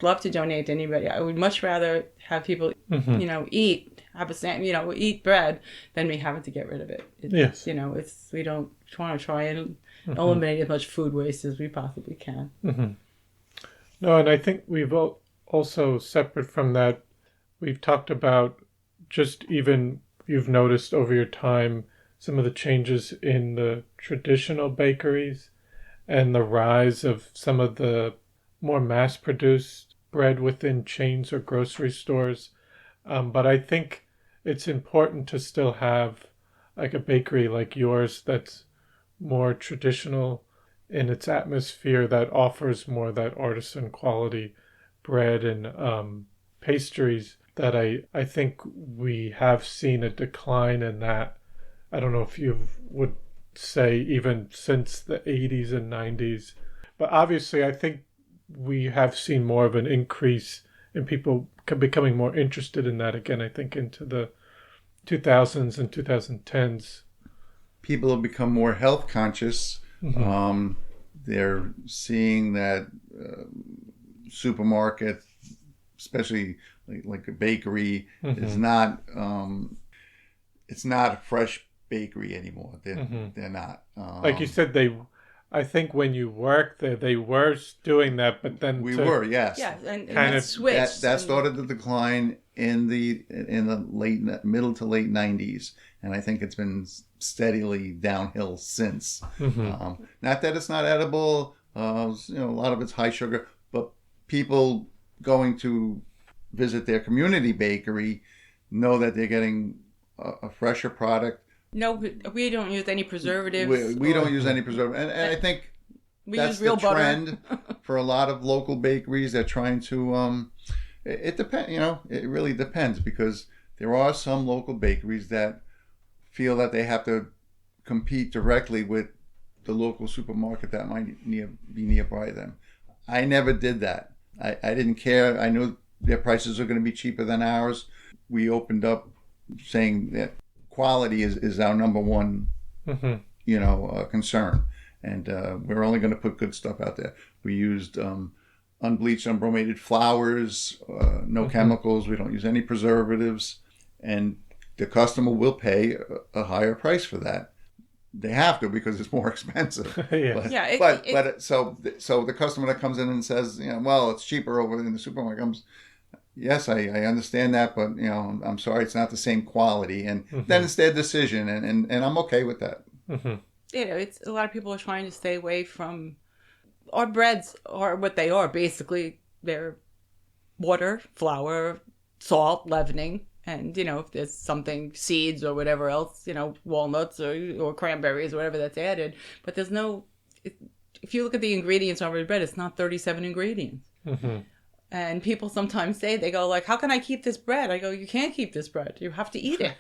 love to donate to anybody. I would much rather have people, eat bread than me having to get rid of it. Yes. We don't want to try and eliminate as much food waste as we possibly can. No, and I think we've also, separate from that, we've talked about just even you've noticed over your time some of the changes in the traditional bakeries and the rise of some of the more mass-produced bread within chains or grocery stores. But I think it's important to still have like a bakery like yours that's more traditional in its atmosphere, that offers more that artisan quality bread and pastries, that I think we have seen a decline in that. I don't know if you would say even since the 80s and 90s, but obviously I think we have seen more of an increase in people becoming more interested in that again, I think into the 2000s and 2010s. People have become more health conscious. They're seeing that supermarket, especially like a bakery, is not. It's not a fresh bakery anymore. They're not. Like you said, I think when you worked there, they were doing that, but then we were, yes. Yeah, and kind of switched. That started to decline in the middle to late 90s, and I think it's been steadily downhill since. Not that it's not edible, a lot of it's high sugar, but people going to visit their community bakery know that they're getting a fresher product, No, we don't use any preservatives. We don't use any preservative, and I think we that's use real the butter. trend for a lot of local bakeries. They're trying to. It depends. It really depends, because there are some local bakeries that feel that they have to compete directly with the local supermarket that might be nearby them. I never did that. I didn't care. I knew their prices are going to be cheaper than ours. We opened up saying that quality is our number one, concern, and we're only going to put good stuff out there. We used unbleached, unbromated flours, no chemicals. We don't use any preservatives, and the customer will pay a higher price for that. They have to, because it's more expensive. So the customer that comes in and says, well, it's cheaper over in the supermarket. Yes, I understand that, but I'm sorry, it's not the same quality, and then it's their decision, and I'm okay with that. It's a lot of people are trying to stay away from our breads, are what they are. Basically, they're water, flour, salt, leavening, and if there's something, seeds or whatever else, walnuts or cranberries or whatever that's added. But there's no. If you look at the ingredients on our bread, it's not 37 ingredients. And people sometimes say, they go like, how can I keep this bread? I go, you can't keep this bread. You have to eat it.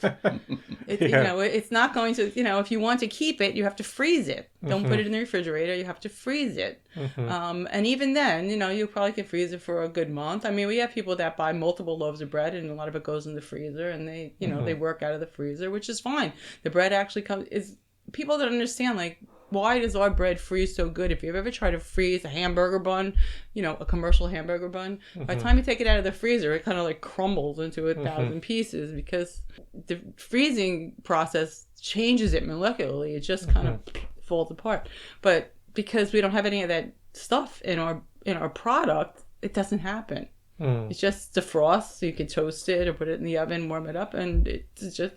It's not going to, if you want to keep it, you have to freeze it. Don't put it in the refrigerator. You have to freeze it. And even then, you probably can freeze it for a good month. I mean, we have people that buy multiple loaves of bread, and a lot of it goes in the freezer, and they, they work out of the freezer, which is fine. The bread actually people don't understand, like, why does our bread freeze so good? If you've ever tried to freeze a hamburger bun, a commercial hamburger bun, by the time you take it out of the freezer, it kind of like crumbles into 1,000 pieces, because the freezing process changes it molecularly. It just kind of falls apart. But because we don't have any of that stuff in our product, it doesn't happen. It's just defrost, so you can toast it or put it in the oven, warm it up, and it's just,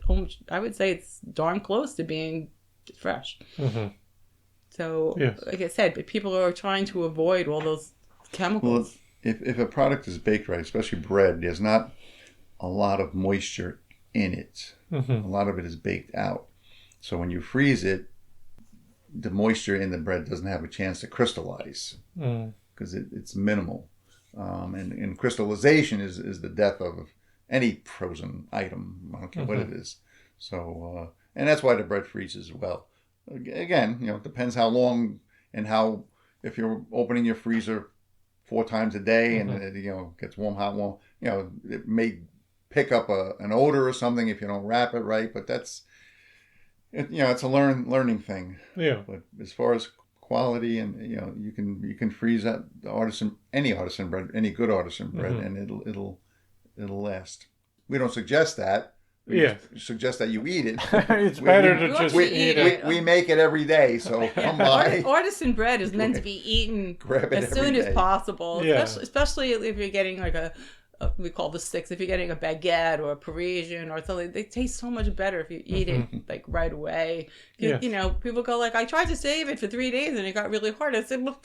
I would say it's darn close to being fresh. So, like I said, people are trying to avoid all those chemicals. Well, if a product is baked right, especially bread, there's not a lot of moisture in it. A lot of it is baked out. So when you freeze it, the moisture in the bread doesn't have a chance to crystallize, because it's minimal. And crystallization is the death of any frozen item. I don't care what it is. So, and that's why the bread freezes well. Again, it depends how long and how, if you're opening your freezer 4 times a day and it gets warm, hot, warm, it may pick up an odor or something if you don't wrap it right, but that's, it's a learning thing. Yeah. But as far as quality, and you can freeze that any artisan bread, any good artisan bread, and it'll last. We don't suggest that. We suggest that you eat it. It's better to just eat it. We make it every day, so come by. Artisan bread is meant to be eaten as soon as possible, especially if you're getting like we call the sticks, if you're getting a baguette or a Parisian or something. They taste so much better if you eat it like right away. People go like, I tried to save it for 3 days and it got really hard. I said, well,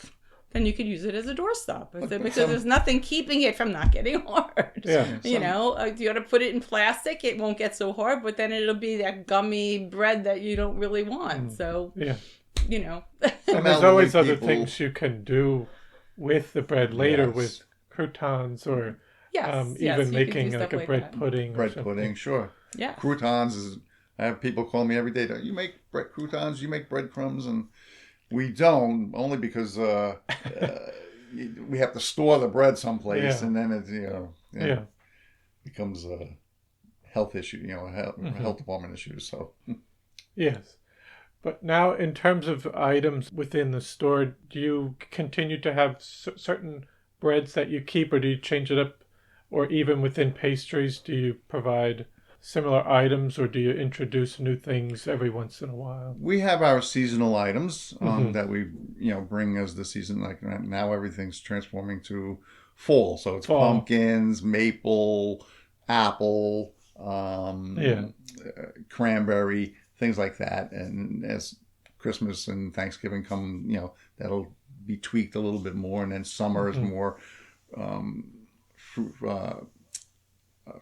then you could use it as a doorstop. I said, because there's nothing keeping it from not getting hard. You got to put it in plastic, it won't get so hard, but then it'll be that gummy bread that you don't really want. So, And there's always other things you can do with the bread later, with croutons or even making like a bread pudding. Bread pudding, sure. Yeah. Croutons I have people call me every day. You make bread croutons, you make breadcrumbs, and we don't, only because we have to store the bread someplace, and then it becomes a health issue, health department issue. So yes, but now in terms of items within the store, do you continue to have certain breads that you keep, or do you change it up, or even within pastries, do you provide similar items, or do you introduce new things every once in a while? We have our seasonal items that we bring as the season. Like now everything's transforming to fall, so it's pumpkins, maple, apple, cranberry, things like that. And as Christmas and Thanksgiving come, that'll be tweaked a little bit more, and then summer is more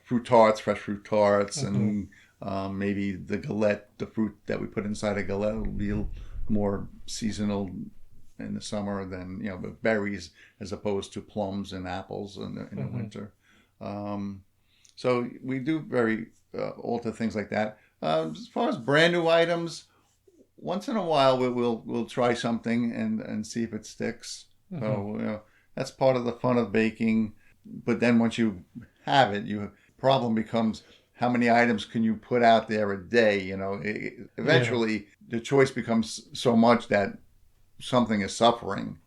fruit tarts, fresh fruit tarts, and Maybe the galette, the fruit that we put inside a galette, will be more seasonal in the summer than, the berries, as opposed to plums and apples in the winter. So we do very alter things like that. As far as brand new items, once in a while we'll try something and see if it sticks. So that's part of the fun of baking. But then once you have it, problem becomes how many items can you put out there a day? Eventually the choice becomes so much that something is suffering.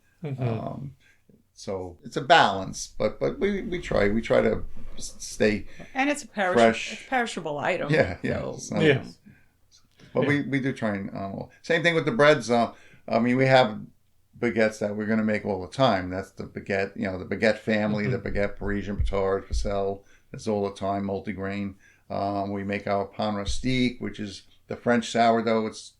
So it's a balance, but we try to stay, and it's a fresh, perishable item. So, but we do try and same thing with the breads. We have baguettes that we're going to make all the time. That's the baguette, the baguette family, the baguette Parisian, Petard, Facel. That's all the time, multigrain. We make our pain rustique, which is the French sourdough. It's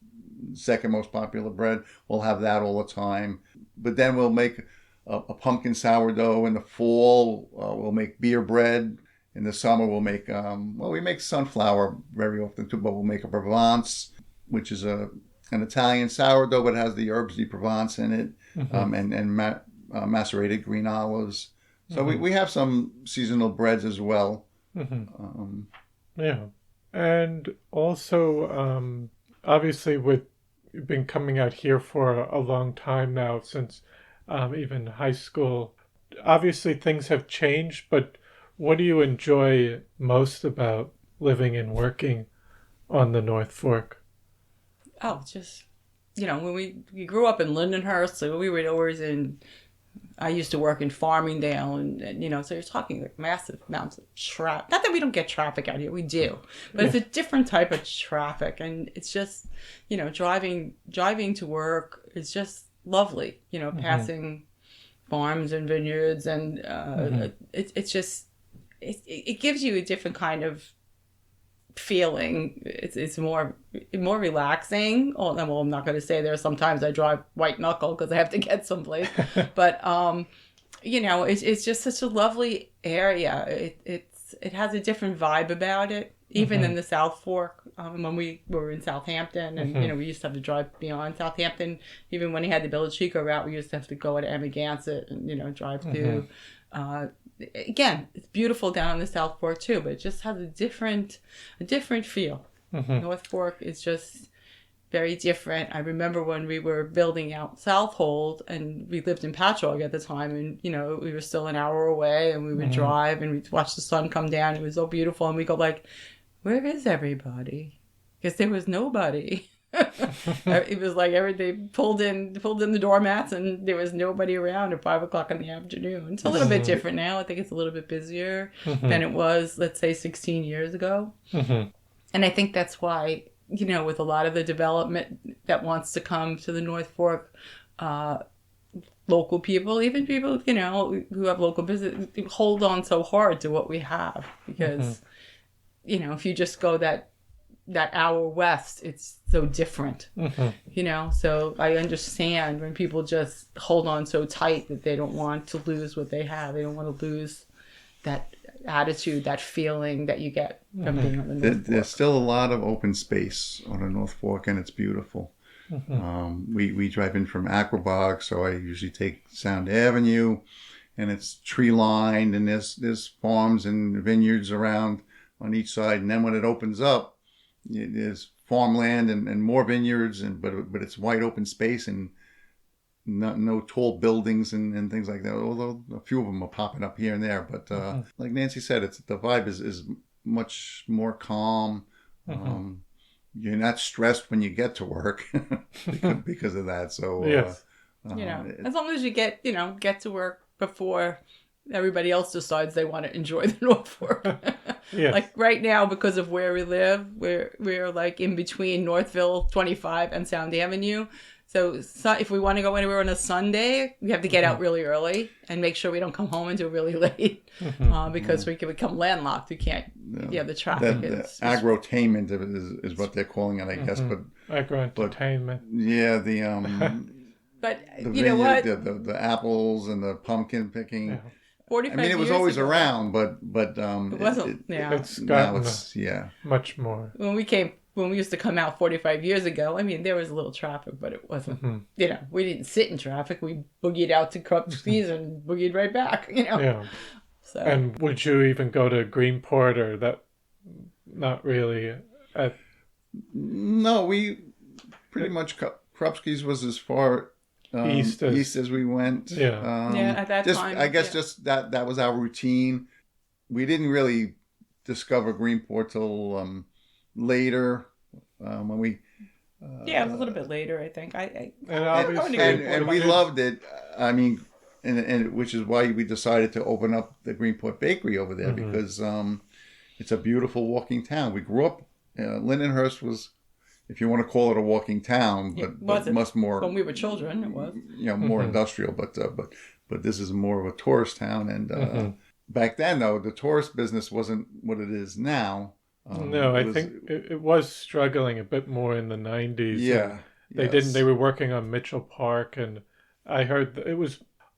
the second most popular bread. We'll have that all the time. But then we'll make a pumpkin sourdough in the fall. We'll make beer bread. In the summer, we'll make, we make sunflower very often too, but we'll make a Provence, which is an Italian sourdough, but it has the herbs de Provence in it, and macerated green olives. So we have some seasonal breads as well. And also, obviously, you've been coming out here for a long time now, since even high school. Obviously, things have changed, but what do you enjoy most about living and working on the North Fork? Oh, just, when we grew up in Lindenhurst, so we were always I used to work in Farmingdale, and so you're talking like massive amounts of traffic. Not that we don't get traffic out here, we do, but it's a different type of traffic, and it's just, driving to work is just lovely, passing farms and vineyards, and it's just, it gives you a different kind of feeling. It's more relaxing. Well, I'm not going to say there. Sometimes I drive white knuckle because I have to get someplace, but it's just such a lovely area. It has a different vibe about it, even in the South Fork. When we were in Southampton, and we used to have to drive beyond Southampton. Even when he had the Bellacicco route, we used to have to go to Amagansett and drive to. Again, it's beautiful down in the South Fork too, but it just has a different feel. North Fork is just very different. I remember when we were building out Southold, and we lived in Patchogue at the time, and we were still an hour away, and we would drive and we'd watch the sun come down. It was so beautiful, and we go like, where is everybody? Because there was nobody. It was like they pulled in the doormats, and there was nobody around at 5:00 in the afternoon. It's a little bit different now. I think it's a little bit busier than it was, let's say, 16 years ago. And I think that's why, with a lot of the development that wants to come to the North Fork, local people, even people, who have local business, hold on so hard to what we have. Because, if you just go that hour west, it's so different, so I understand when people just hold on so tight that they don't want to lose what they have. They don't want to lose that attitude, that feeling that you get from being on the North Fork. There's still a lot of open space on the North Fork, and it's beautiful. We drive in from Aquabog, so I usually take Sound Avenue, and it's tree lined, and there's farms and vineyards around on each side, and then when it opens up, there's farmland and more vineyards, but it's wide open space, and no tall buildings and things like that. Although a few of them are popping up here and there, but like Nancy said, the vibe is much more calm. You're not stressed when you get to work because of that. So as long as you get to work before everybody else decides they want to enjoy the North Fork. Like right now, because of where we live, we're like in between Northville 25 and Sound Avenue. So if we want to go anywhere on a Sunday, we have to get out really early and make sure we don't come home until really late, because we can become landlocked. We can't. The traffic is agrotainment is what they're calling it, I guess. But agroentertainment. But you know what? The apples and the pumpkin picking. 45 I mean, it was years always ago. around, but It wasn't. It's now gotten it's much more. When we used to come out 45 years ago, I mean, there was a little traffic, but it wasn't, we didn't sit in traffic. We boogied out to Krupski's and boogied right back, Yeah. So. And would you even go to Greenport, or that? Not really. No, we pretty much Krupski's was as far east as we went. Yeah. At that time. I guess just that was our routine. We didn't really discover Greenport till later when we. A little bit later, I think. And we loved it. I mean, and which is why we decided to open up the Greenport Bakery over there because it's a beautiful walking town. We grew up. Lindenhurst was, if you want to call it a walking town, but much more. When we were children, it was. More industrial, but this is more of a tourist town. And back then, though, the tourist business wasn't what it is now. No, I think it was struggling a bit more in the 90s. Yeah. They were working on Mitchell Park, and I heard that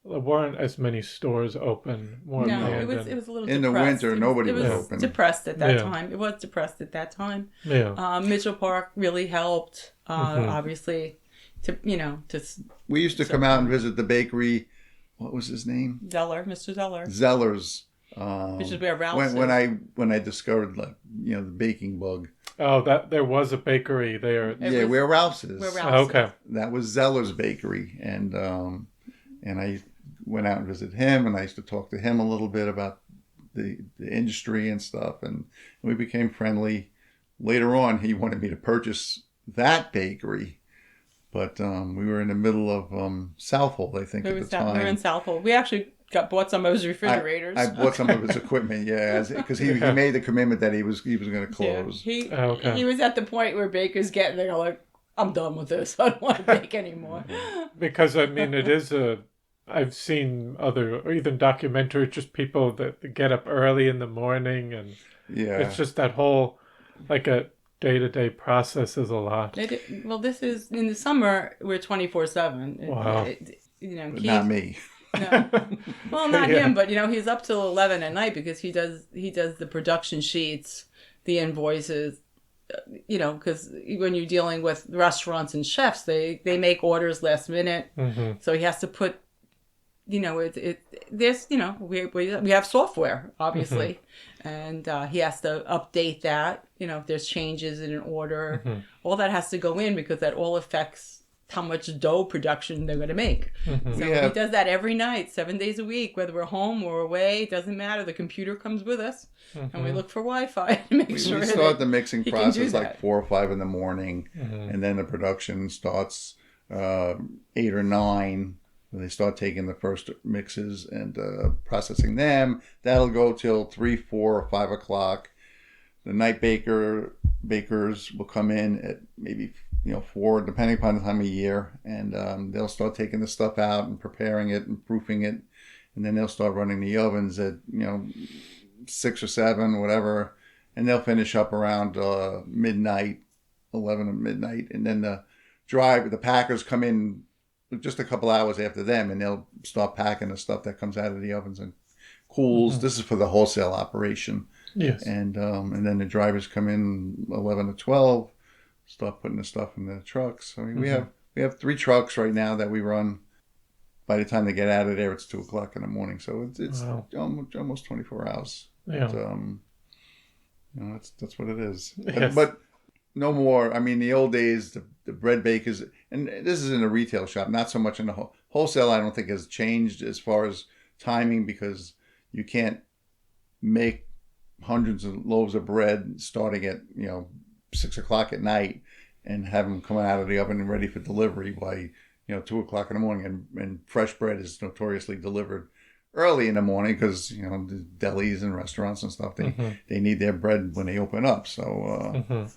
there weren't as many stores open. It was a little depressed. In the winter, nobody was open. Depressed at that time. It was depressed at that time. Yeah. Mitchell Park really helped, obviously, to. We used to come out and visit the bakery. What was his name? Mr. Zeller. Zeller's. Which is where Ralph's when I discovered the baking bug. Oh, there was a bakery there. Where Ralph's is. Okay. That was Zeller's Bakery, and I went out and visited him, and I used to talk to him a little bit about the industry and stuff, and we became friendly. Later on, he wanted me to purchase that bakery, but we were in the middle of Southold, I think, at the time. We were in Southold. We actually bought some of his refrigerators. I bought some of his equipment, because he made the commitment that he was going to close. Yeah, he was at the point where bakers they're like, I'm done with this. I don't want to bake anymore. Because, I mean, it is I've seen or even documentaries, just people that get up early in the morning, and it's just that whole, like a day-to-day process is a lot. This is, in the summer, we're 24/7. Wow. Keith, not me. No. Well, not him, but he's up till 11 at night because he does the production sheets, the invoices, because when you're dealing with restaurants and chefs, they make orders last minute, so he has to put, we have software obviously, and he has to update that. If there's changes in an order, all that has to go in because that all affects how much dough production they're going to make. So he does that every night, 7 days a week, whether we're home or away. It doesn't matter. The computer comes with us, and we look for Wi-Fi to make sure. We start the mixing process like 4 or 5 in the morning, and then the production starts 8 or 9. When they start taking the first mixes and processing them. That'll go till 3, 4, or 5 o'clock. The night bakers will come in at maybe 4, depending upon the time of year, and they'll start taking the stuff out and preparing it and proofing it, and then they'll start running the ovens at 6 or 7, whatever, and they'll finish up around midnight, 11 or midnight, and then the packers come in just a couple hours after them, and they'll start packing the stuff that comes out of the ovens and cools. This is for the wholesale operation. Yes. And then the drivers come in 11 or 12, start putting the stuff in the trucks. I mean, we have 3 trucks right now that we run. By the time they get out of there, it's 2 o'clock in the morning. So it's almost 24 hours. Yeah. But, that's what it is. Yes. But no more. I mean, the old days, the bread bakers, and this is in a retail shop, not so much in the wholesale. I don't think has changed as far as timing, because you can't make hundreds of loaves of bread starting at 6 o'clock at night and have them come out of the oven and ready for delivery by 2 o'clock in the morning. And fresh bread is notoriously delivered early in the morning because the delis and restaurants and stuff, they need their bread when they open up. So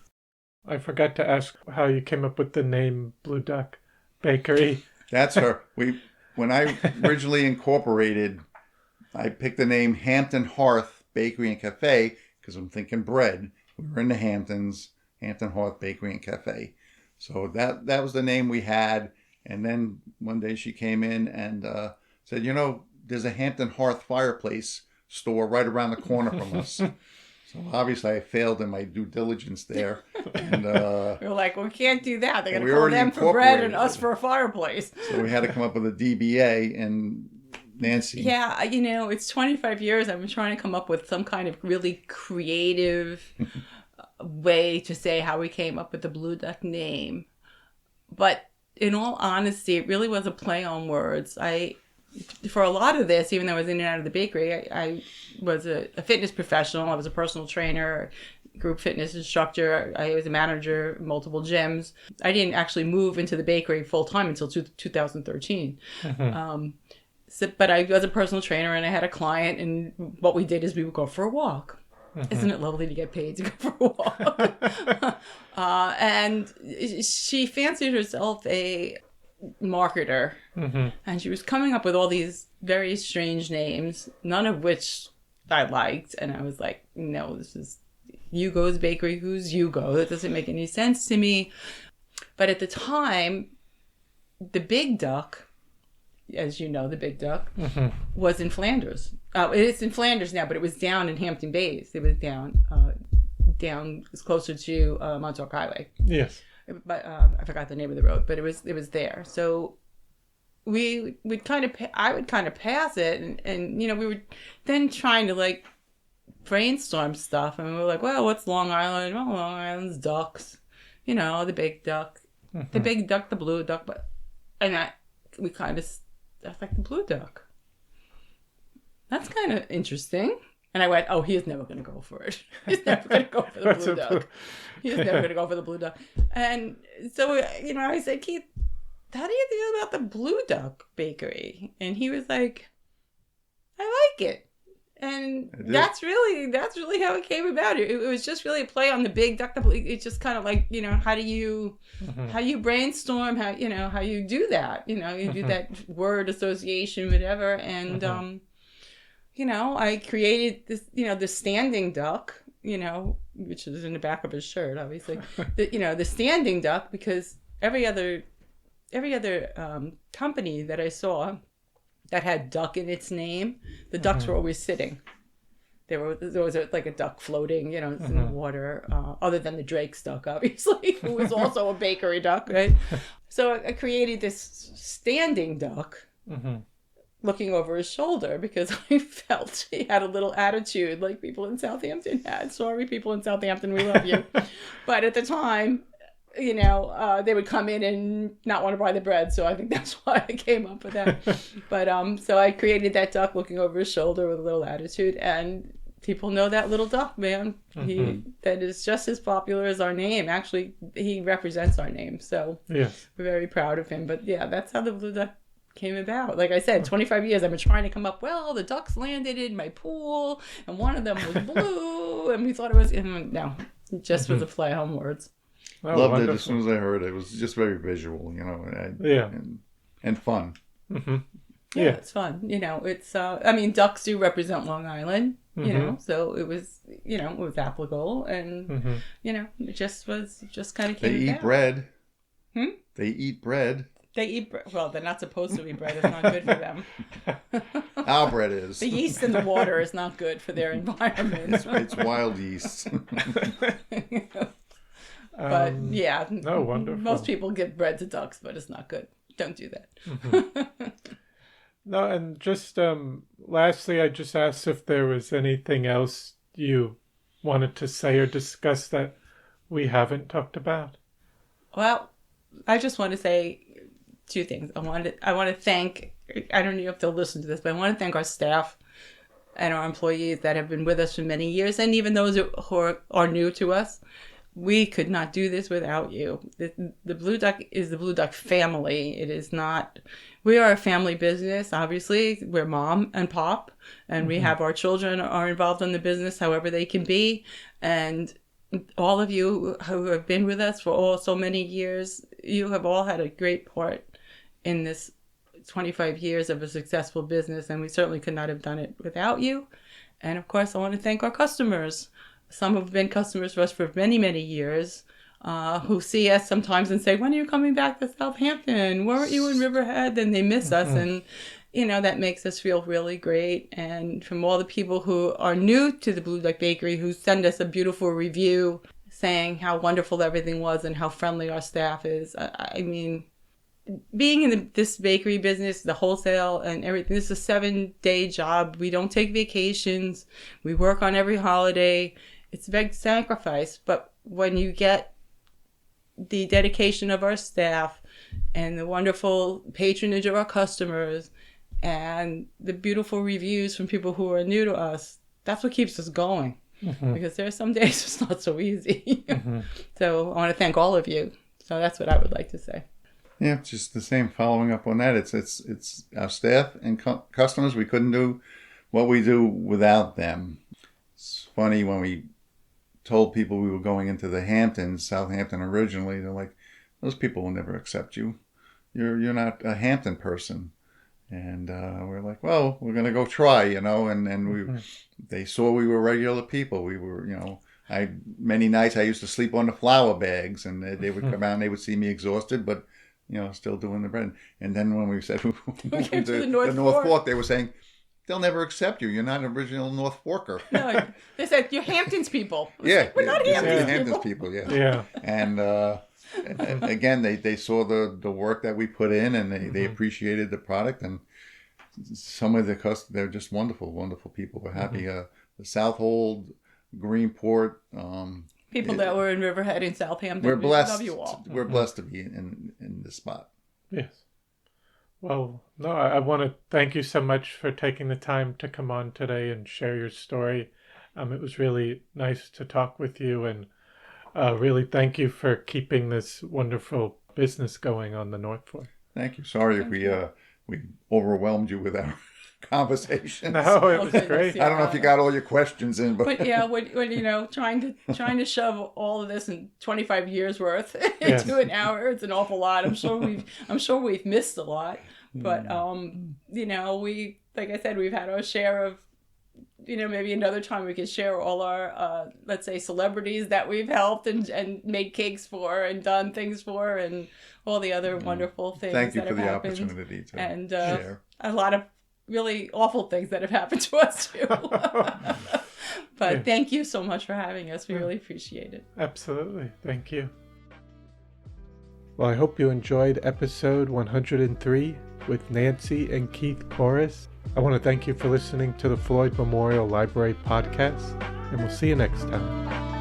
I forgot to ask how you came up with the name Blue Duck Bakery. That's her. When I originally incorporated, I picked the name Hampton Hearth Bakery and Cafe because I'm thinking bread. We were in the Hamptons, Hampton Hearth Bakery and Cafe. So that was the name we had. And then one day she came in and said, there's a Hampton Hearth fireplace store right around the corner from us. So obviously I failed in my due diligence there. And we were like, well, we can't do that. They're going we to call already them for bread and incorporated us for a fireplace. so we had to come up with a DBA, and Nancy. Yeah, it's 25 years. I've been trying to come up with some kind of really creative way to say how we came up with the Blue Duck name. But in all honesty, it really was a play on words. For a lot of this, even though I was in and out of the bakery, I was a fitness professional. I was a personal trainer, group fitness instructor. I was a manager of multiple gyms. I didn't actually move into the bakery full time until 2013. But I was a personal trainer, and I had a client, and what we did is we would go for a walk. Isn't it lovely to get paid to go for a walk? And she fancied herself a marketer, and she was coming up with all these very strange names, none of which I liked. And I was like, no, this is Hugo's Bakery. Who's Hugo? That doesn't make any sense to me. But at the time, the Big Duck, as you know, the Big Duck was in Flanders. It's in Flanders now, but it was down in Hampton Bays. It was down it's closer to Montauk Highway. Yes. But I forgot the name of the road, but it was there. So I would kind of pass it, and we were then trying to like brainstorm stuff, and we were like, well, what's Long Island? Well, Long Island's ducks, the Big Duck, the Big Duck, the Blue Duck, I was like, the Blue Duck. That's kind of interesting. And I went, oh, he is never going to go for it. He's never going to go for the Blue Duck. He's never going to go for the Blue Duck. And so, I said, Keith, how do you feel about the Blue Duck Bakery? And he was like, I like it. And that's really how it came about. It was just really a play on the Big Duck. It's just kind of like, how do you brainstorm, how you do that, you do that word association, whatever. And, I created this, the standing duck, which is in the back of his shirt, obviously, the standing duck, because every other company that I saw that had duck in its name, the ducks were always sitting. There was like a duck floating, it's in the water, other than the Drake's duck, obviously, who was also a bakery duck, right? So I created this standing duck, looking over his shoulder, because I felt he had a little attitude like people in Southampton had. Sorry, people in Southampton, we love you. But at the time, they would come in and not want to buy the bread. So I think that's why I came up with that. But so I created that duck looking over his shoulder with a little attitude, and people know that little duck, man. That is just as popular as our name. Actually, he represents our name. So we're very proud of him. But yeah, that's how the Blue Duck came about. Like I said, 25 years I've been trying to come up, well, the ducks landed in my pool and one of them was blue and we thought it was, no, it just was a play on words. Oh, loved wonderful. It as soon as I heard it. It was just very visual, and fun. Yeah, it's fun. It's ducks do represent Long Island, so it was, it was applicable, and it just kind of came about. They eat bread. They eat bread. They eat bread. Well, they're not supposed to eat bread. It's not good for them. Our bread is. The yeast in the water is not good for their environment. It's wild yeast. But yeah, wonderful. Most people give bread to ducks, but it's not good. Don't do that. No, and just lastly, I just asked if there was anything else you wanted to say or discuss that we haven't talked about. Well, I just want to say two things. I want to thank, I don't know if they'll listen to this, but I want to thank our staff and our employees that have been with us for many years, and even those who are new to us. We could not do this without you. The Blue Duck is the Blue Duck family. It is not, we are a family business, obviously. We're mom and pop, and we have our children are involved in the business however they can be. And all of you who have been with us for so many years, you have all had a great part in this 25 years of a successful business, and we certainly could not have done it without you. And of course, I want to thank our customers. Some have been customers for us for many, many years, who see us sometimes and say, when are you coming back to Southampton? Weren't you in Riverhead? Then they miss us. that makes us feel really great. And from all the people who are new to the Blue Duck Bakery, who send us a beautiful review saying how wonderful everything was and how friendly our staff is. I mean, being in this bakery business, the wholesale and everything, this is a 7-day job. We don't take vacations. We work on every holiday. It's a big sacrifice. But when you get the dedication of our staff and the wonderful patronage of our customers and the beautiful reviews from people who are new to us, that's what keeps us going. Mm-hmm. Because there are some days it's not so easy. Mm-hmm. So I want to thank all of you. So that's what I would like to say. Yeah, just the same. Following up on that, it's our staff and customers. We couldn't do what we do without them. It's funny, when we told people we were going into the Hamptons, Southampton originally, they're like, those people will never accept you. You're not a Hampton person. And we're like, well, we're gonna go try, And they saw we were regular people. We were, many nights I used to sleep on the flour bags, and they would come out and they would see me exhausted, but still doing the bread. And then when we said we came to the North Fork, they were saying, they'll never accept you. You're not an original North Forker. No, they said, you're Hamptons people. Yeah. We're not Hamptons people. Yeah. And again, they saw the work that we put in, and they appreciated the product. And some of the customers, they're just wonderful, wonderful people. We're happy. The Southold, Greenport, people that were in Riverhead and Southampton. We're blessed. We're blessed to be in this spot. Yes. Well, no, I want to thank you so much for taking the time to come on today and share your story. It was really nice to talk with you, and really thank you for keeping this wonderful business going on the North Fork. Thank you. Sorry if we overwhelmed you with our conversation. No, it was great. I don't know if you got all your questions in, but yeah, when trying to shove all of this in 25 years worth into an hour, it's an awful lot. I'm sure we've missed a lot, but we, like I said, we've had our share of, maybe another time we could share all our let's say celebrities that we've helped and made cakes for and done things for, and all the other wonderful things. Thank you that for have the happened. opportunity to and share. A lot of really awful things that have happened to us too. But thank you so much for having us. We really appreciate it. Absolutely. Thank you. Well, I hope you enjoyed episode 103 with Nancy and Keith Kouris. I want to thank you for listening to the Floyd Memorial Library podcast, and we'll see you next time.